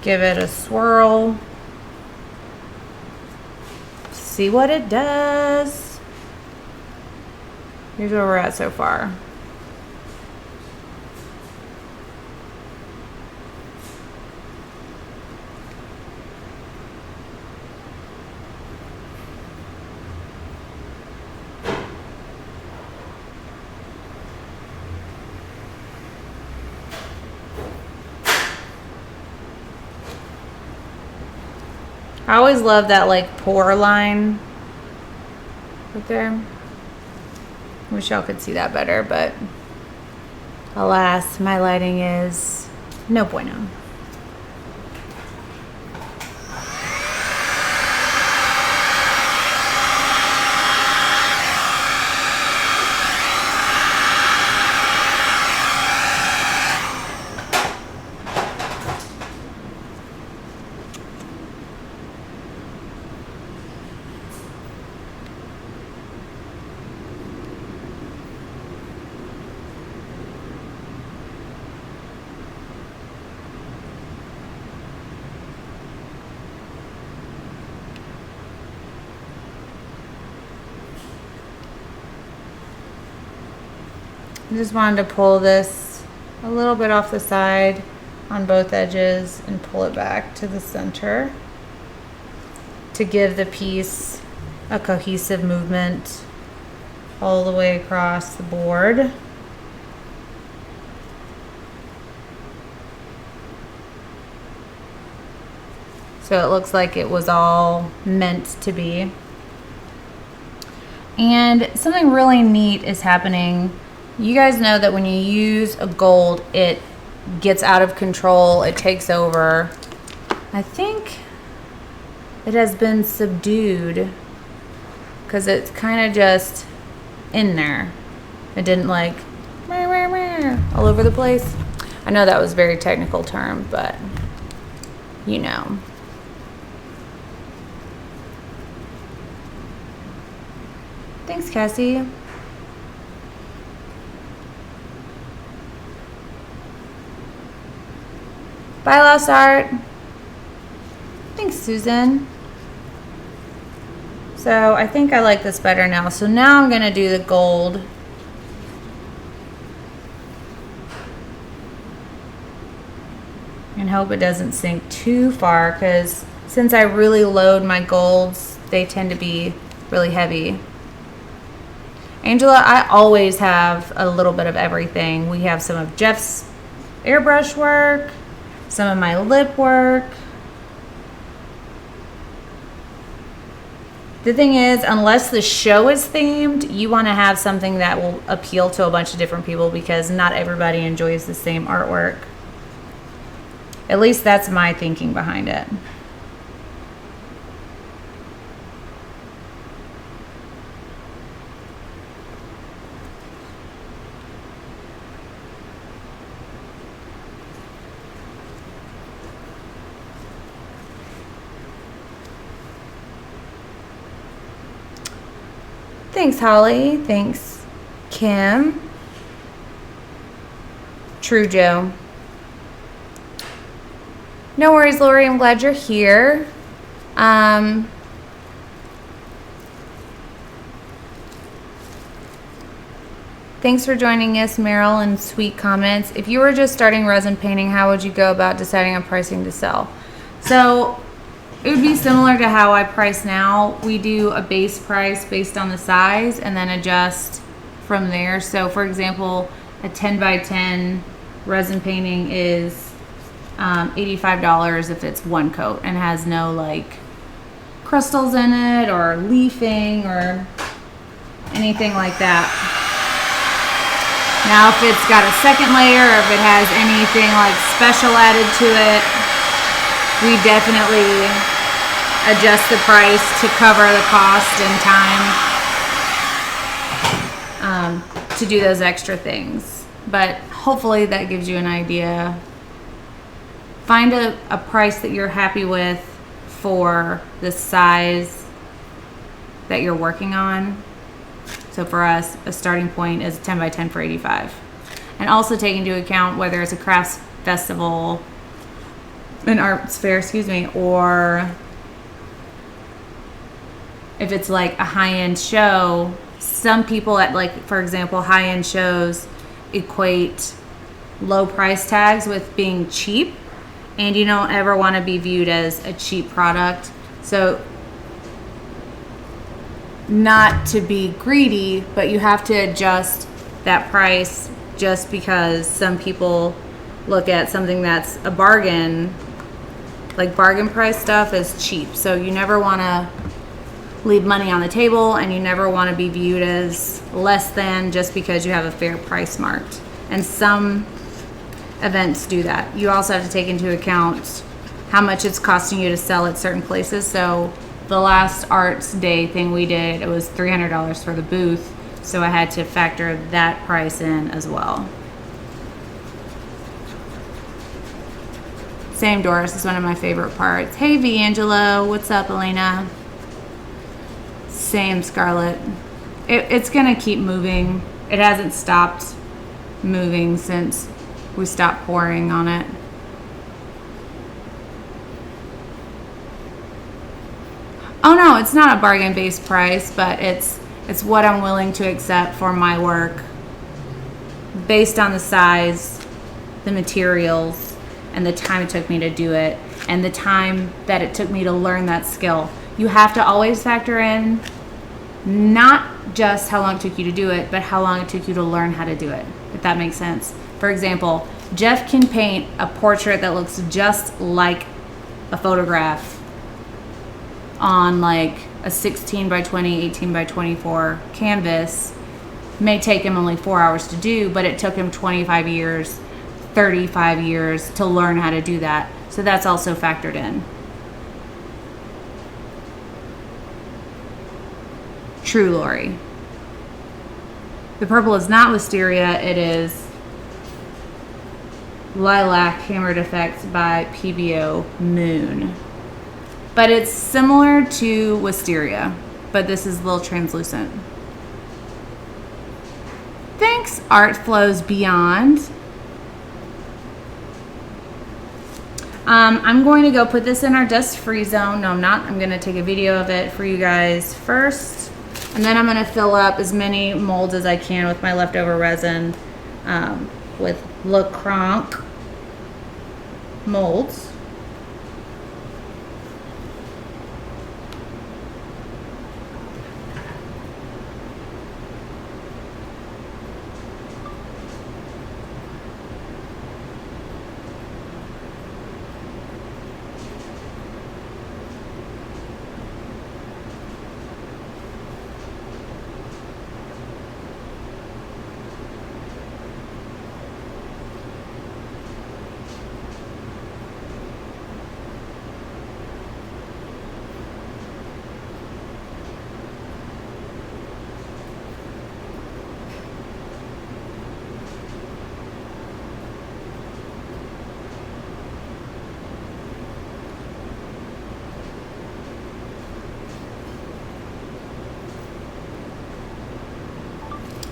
A: Give it a swirl. See what it does. Here's where we're at so far. I always love that like pour line right there. Wish y'all could see that better, but alas, my lighting is no bueno. I just wanted to pull this a little bit off the side on both edges and pull it back to the center to give the piece a cohesive movement all the way across the board. So it looks like it was all meant to be. And something really neat is happening. You guys know that when you use a gold, it gets out of control, it takes over. I think it has been subdued because it's kind of just in there. It didn't like all over the place. I know that was a very technical term, but you know. Thanks, Cassie. Bye, Lost Art. Thanks, Susan. So I think I like this better now. So now I'm gonna do the gold. And hope it doesn't sink too far, because since I really load my golds, they tend to be really heavy. Angela, I always have a little bit of everything. We have some of Jeff's airbrush work, some of my lip work. The thing is, unless the show is themed, you want to have something that will appeal to a bunch of different people, because not everybody enjoys the same artwork. At least that's my thinking behind it. Thanks, Holly. Thanks, Kim. True, Joe. No worries, Lori. I'm glad you're here. Thanks for joining us, Meryl, and sweet comments. If you were just starting resin painting, how would you go about deciding on pricing to sell? So it would be similar to how I price now. We do a base price based on the size and then adjust from there. So for example, a 10 by 10 resin painting is $85 if it's one coat and has no like crystals in it or leafing or anything like that. Now if it's got a second layer or if it has anything like special added to it, we definitely adjust the price to cover the cost and time to do those extra things. But hopefully that gives you an idea. Find a price that you're happy with for the size that you're working on. So for us, a starting point is 10 by 10 for $85. And also take into account whether it's a crafts festival, an arts fair, or if it's like a high-end show. Some people at, like, for example, high-end shows equate low price tags with being cheap, and you don't ever want to be viewed as a cheap product. So not to be greedy, but you have to adjust that price just because some people look at something that's a bargain, like bargain price stuff, as cheap. So you never want to leave money on the table, and you never want to be viewed as less than just because you have a fair price marked. And some events do that. You also have to take into account how much it's costing you to sell at certain places. So the last Arts Day thing we did, it was $300 for the booth, so I had to factor that price in as well. Same, Doris, is one of my favorite parts. Hey, Vangelo, what's up, Elena? Same, Scarlett. It's gonna keep moving. It hasn't stopped moving since we stopped pouring on it. Oh no, it's not a bargain based price, but it's what I'm willing to accept for my work. based on the size, the materials, and the time it took me to do it, and the time that it took me to learn that skill. You have to always factor in not just how long it took you to do it, but how long it took you to learn how to do it, if that makes sense. For example, Jeff can paint a portrait that looks just like a photograph on like a 16 by 20, 18 by 24 canvas. May take him only 4 hours to do, but it took him 25 years, 35 years to learn how to do that. So that's also factored in. True, Lori. The purple is not wisteria, it is Lilac Hammered Effects by Pebeo Moon. But it's similar to wisteria, but this is a little translucent. Thanks, Art Flows Beyond. I'm going to go put this in our dust-free zone. No, I'm not. I'm going to take a video of it for you guys first. And then I'm going to fill up as many molds as I can with my leftover resin with Le Cronk molds.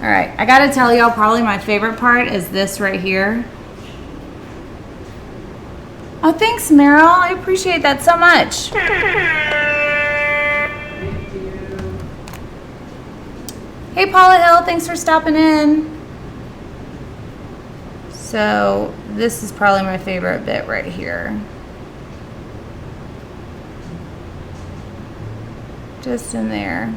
A: All right, I gotta tell y'all, probably my favorite part is this right here. Oh, thanks, Meryl. I appreciate that so much.
B: Thank you.
A: Hey, Paula Hill, thanks for stopping in. So this is probably my favorite bit right here. Just in there.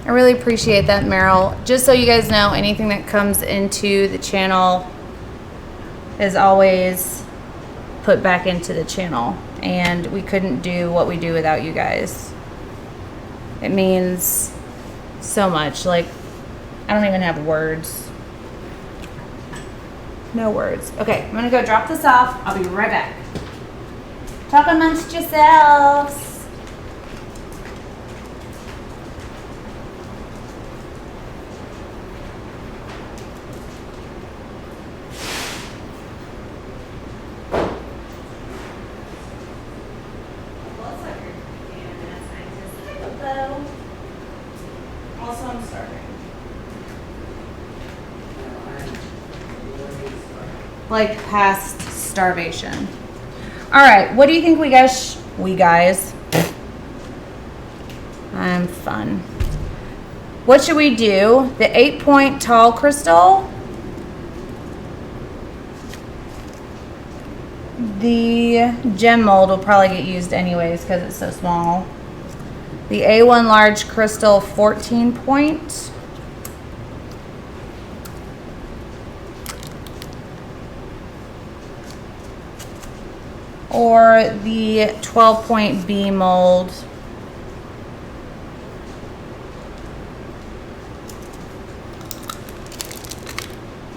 A: I really appreciate that, Meryl. Just so you guys know, anything that comes into the channel is always put back into the channel. And we couldn't do what we do without you guys. It means so much. Like, I don't even have words. No words. Okay, I'm gonna go drop this off. I'll be right back. Talk amongst yourselves. Also, I'm starving. Like past starvation. All right, what do you think we guys? I'm fun. What should we do? The 8-point tall crystal. The gem mold will probably get used anyways because it's so small. The A1 large crystal 14-point. Or the 12-point B mold.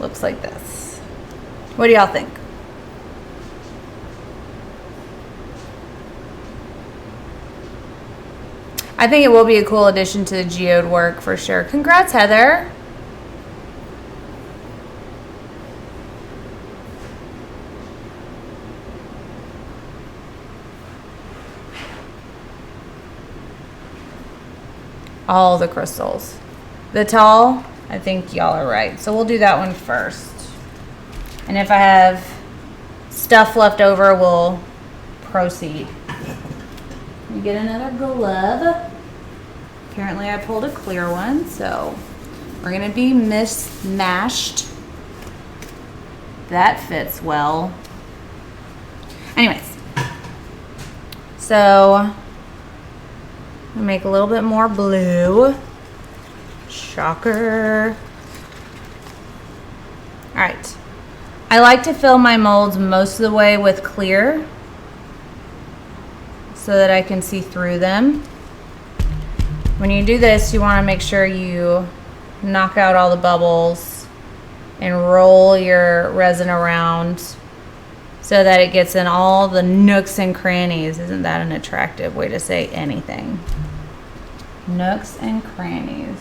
A: Looks like this. What do y'all think? I think it will be a cool addition to the geode work for sure. Congrats, Heather. All the crystals. The tall, I think y'all are right. So we'll do that one first. And if I have stuff left over, we'll proceed. We get another glove. Apparently I pulled a clear one, so We're gonna be mismatched. That fits well. Anyways, so I'm gonna make a little bit more blue. Shocker. All right. I like to fill my molds most of the way with clear so that I can see through them. When you do this, you want to make sure you knock out all the bubbles and roll your resin around so that it gets in all the nooks and crannies. Isn't that an attractive way to say anything? Nooks and crannies.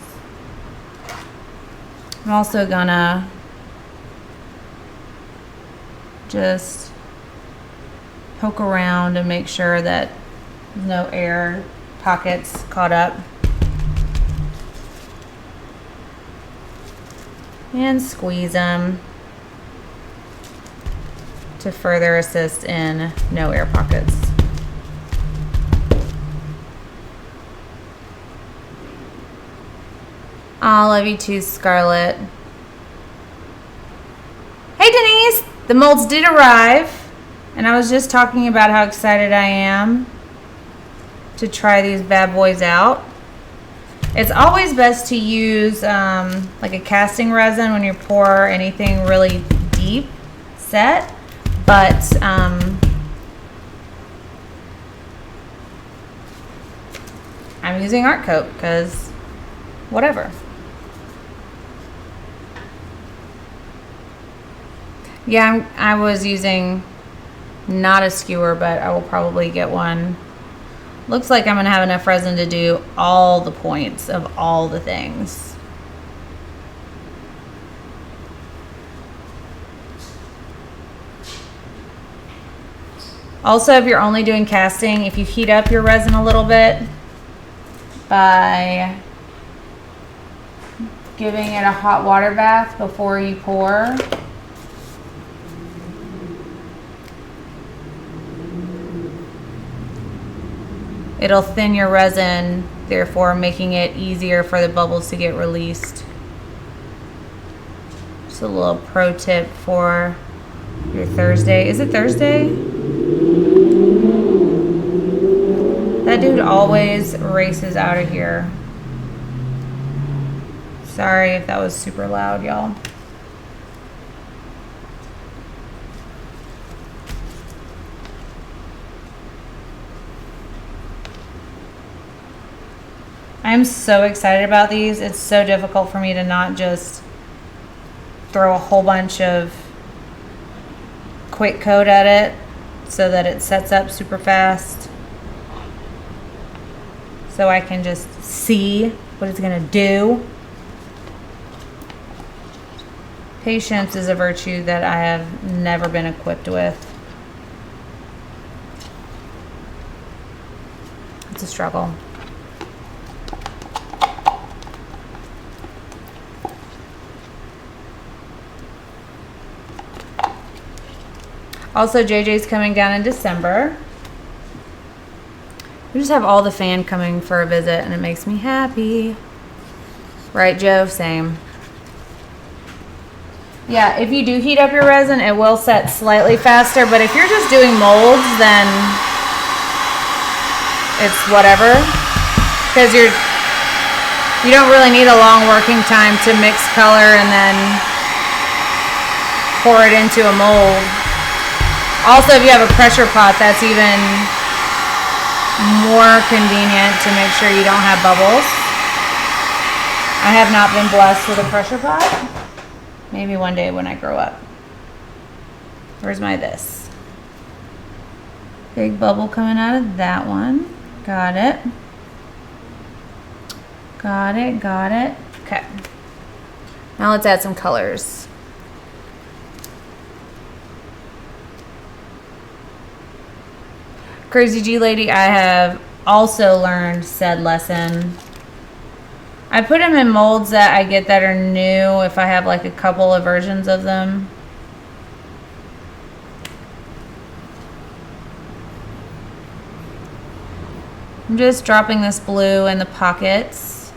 A: I'm also gonna just poke around and make sure that no air pockets caught up. And squeeze them to further assist in no air pockets. I love you too, Scarlett. Hey, Denise! The molds did arrive, and I was just talking about how excited I am to try these bad boys out. It's always best to use like a casting resin when you pour anything really deep set, but I'm using Art Coat because whatever. Yeah, I was using not a skewer, but I will probably get one. Looks like I'm gonna have enough resin to do all the points of all the things. Also, if you're only doing casting, if you heat up your resin a little bit by giving it a hot water bath before you pour, it'll thin your resin, therefore making it easier for the bubbles to get released. Just a little pro tip for your Thursday. Is it Thursday? That dude always races out of here. Sorry if that was super loud, y'all. I'm so excited about these. It's so difficult for me to not just throw a whole bunch of quick coat at it so that it sets up super fast, so I can just see what it's gonna do. Patience is a virtue that I have never been equipped with. It's a struggle. Also, JJ's coming down in December. We just have all the fam coming for a visit, and it makes me happy. Right, Joe? Same. Yeah, if you do heat up your resin, it will set slightly faster, but if you're just doing molds, then it's whatever. Because you don't really need a long working time to mix color and then pour it into a mold. Also, if you have a pressure pot, that's even more convenient to make sure you don't have bubbles. I have not been blessed with a pressure pot. Maybe one day when I grow up. Where's my this? Big bubble coming out of that one. Got it. Got it, got it. Okay. Now let's add some colors. Crazy G Lady, I have also learned said lesson. I put them in molds that I get that are new if I have like a couple of versions of them. I'm just dropping this blue in the pockets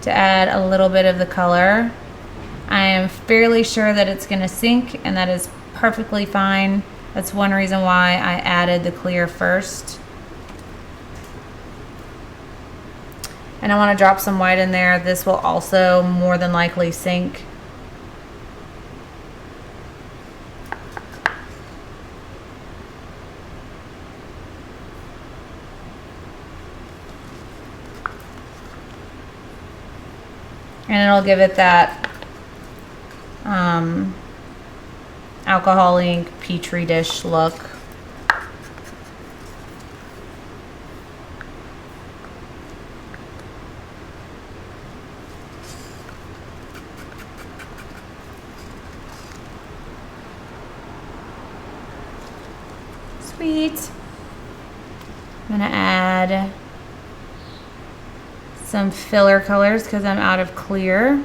A: to add a little bit of the color. I am fairly sure that it's going to sink, and that is perfectly fine. That's one reason why I added the clear first. And I want to drop some white in there. This will also more than likely sink. And it'll give it that alcohol ink petri dish look. Sweet. I'm gonna add some filler colors because I'm out of clear.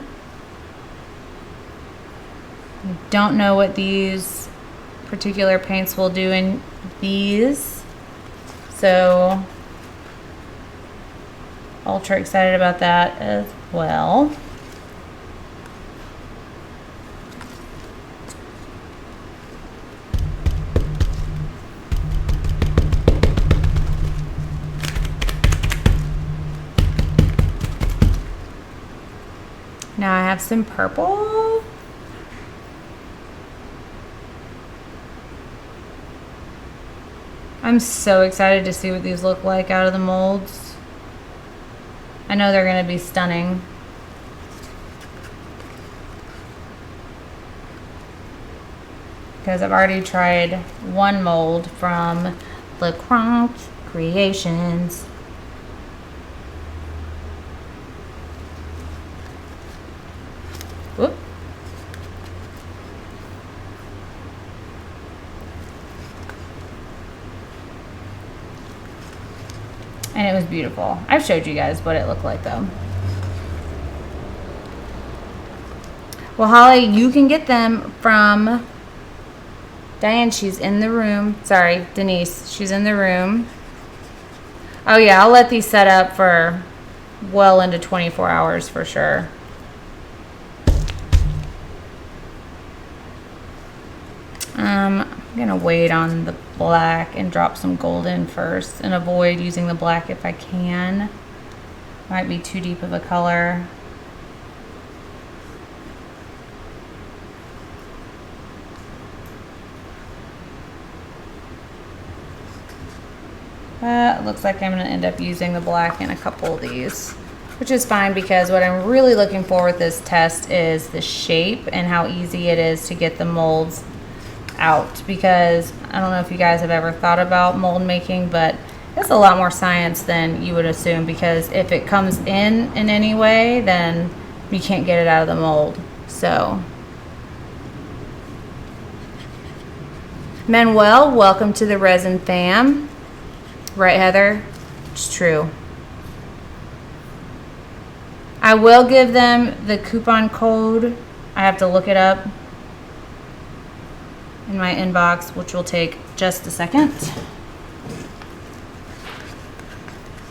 A: I don't know what these particular paints will do in these, so ultra excited about that as well. Now I have some purple. I'm so excited to see what these look like out of the molds. I know they're going to be stunning. Because I've already tried one mold from Le Cronk Creations. Whoop. And it was beautiful. I've showed you guys what it looked like though. Well, Holly, you can get them from Diane. She's in the room. Sorry, Denise. She's in the room. Oh yeah, I'll let these set up for well into 24 hours for sure. I'm gonna wait on the black and drop some gold in first and avoid using the black if I can. Might be too deep of a color. It looks like I'm gonna end up using the black in a couple of these, which is fine because what I'm really looking for with this test is the shape and how easy it is to get the molds out, because I don't know if you guys have ever thought about mold making, but it's a lot more science than you would assume, because if it comes in any way, then you can't get it out of the mold. So Manuel, welcome to the resin fam. Right, Heather? It's true. I will give them the coupon code. I have to look it up in my inbox, which will take just a second.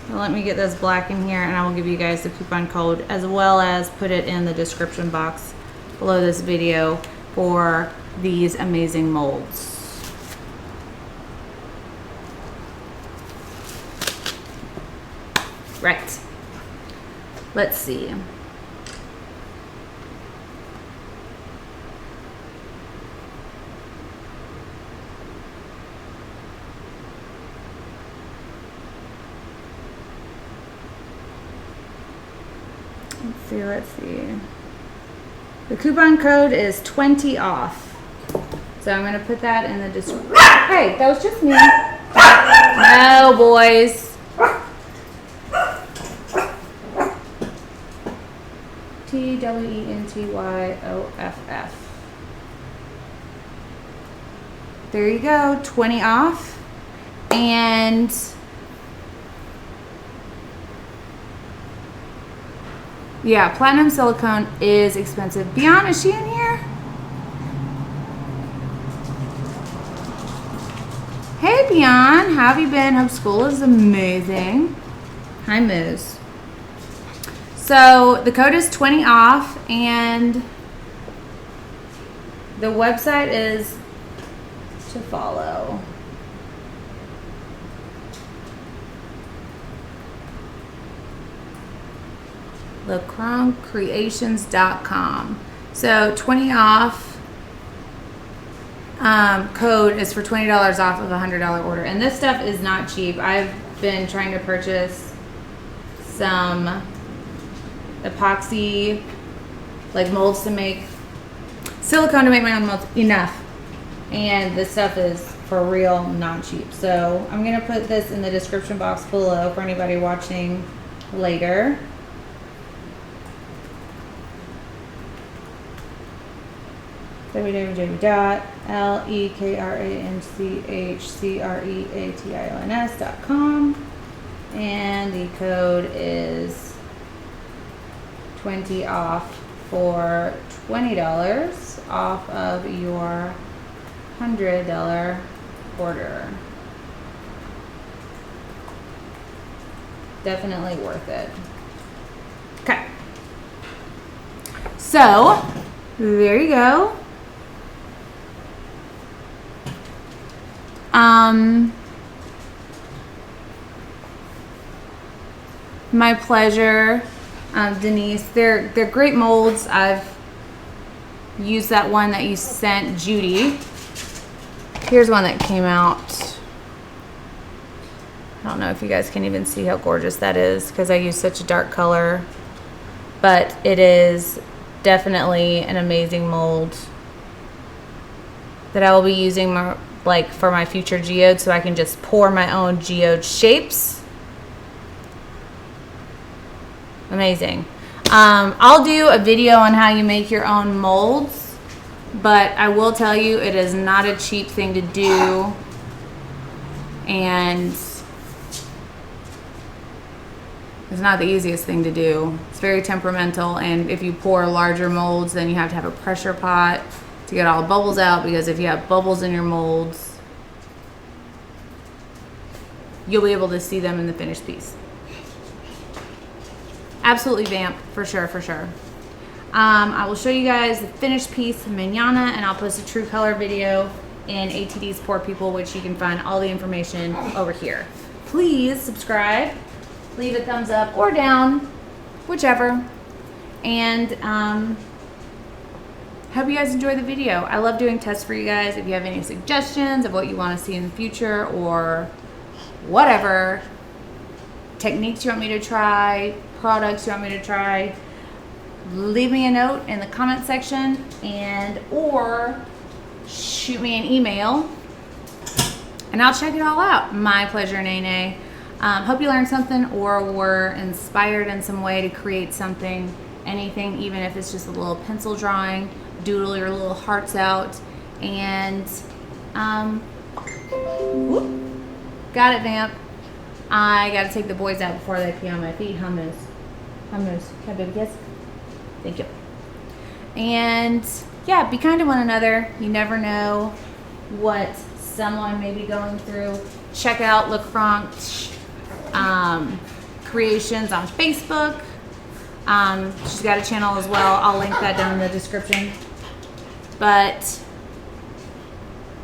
A: Now let me get this black in here and I will give you guys the coupon code, as well as put it in the description box below this video for these amazing molds. Right. Let's see. Let's see. The coupon code is 20 off. So I'm going to put that in the description. Hey, that was just me. No, boys. TWENTYOFF. There you go, 20 off. And yeah, platinum silicone is expensive. Beyond, is she in here? Hey Beyond, how have you been? Hope school is amazing. Hi Moose. So the code is 20 off, and the website is to follow. LeCroncCreations.com. So 20 off code is for $20 off of a $100 order. And this stuff is not cheap. I've been trying to purchase some epoxy, like molds to make, silicone to make my own molds, enough. And this stuff is for real not cheap. So I'm going to put this in the description box below for anybody watching later. www.lekranchcreations.com, and the code is 20 off for $20 off of your $100 order. Definitely worth it. Okay, so there you go. My pleasure, Denise. They're great molds. I've used that one that you sent Judy. Here's one that came out. I don't know if you guys can even see how gorgeous that is because I use such a dark color, but it is definitely an amazing mold that I will be using for my future geode, so I can just pour my own geode shapes. Amazing. I'll do a video on how you make your own molds, but I will tell you it is not a cheap thing to do, and it's not the easiest thing to do. It's very temperamental, and if you pour larger molds, then you have to have a pressure pot to get all the bubbles out, because if you have bubbles in your molds, you'll be able to see them in the finished piece. Absolutely vamp, for sure, for sure. I will show you guys the finished piece mañana, and I'll post a true color video in ATD's Poor People, which you can find all the information over here. Please subscribe, leave a thumbs up or down, whichever, and hope you guys enjoy the video. I love doing tests for you guys. If you have any suggestions of what you want to see in the future, or whatever, techniques you want me to try, products you want me to try, leave me a note in the comment section, and or shoot me an email and I'll check it all out. My pleasure, Nene. Hope you learned something or were inspired in some way to create something, anything, even if it's just a little pencil drawing. Doodle your little hearts out, and whoop, got it, Vamp. I gotta take the boys out before they pee on my feet. Hummus. Can I baby kiss? Thank you. And yeah, be kind to one another. You never know what someone may be going through. Check out LeCranch Creations on Facebook. She's got a channel as well. I'll link that down in the description. But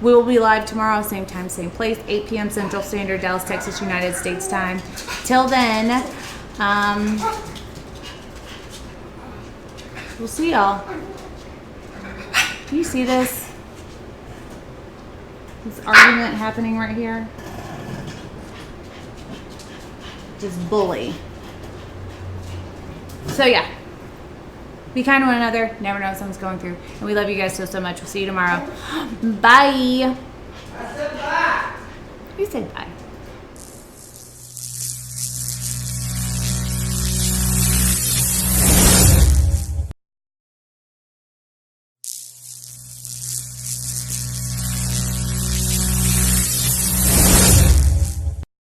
A: we will be live tomorrow, same time, same place, 8 p.m. Central Standard, Dallas, Texas, United States time. Till then, we'll see y'all. Do you see this? This argument happening right here? Just bully. So yeah. Be kind to one another. Never know what someone's going through. And we love you guys so much. We'll see you tomorrow. Bye. I said bye. You said bye.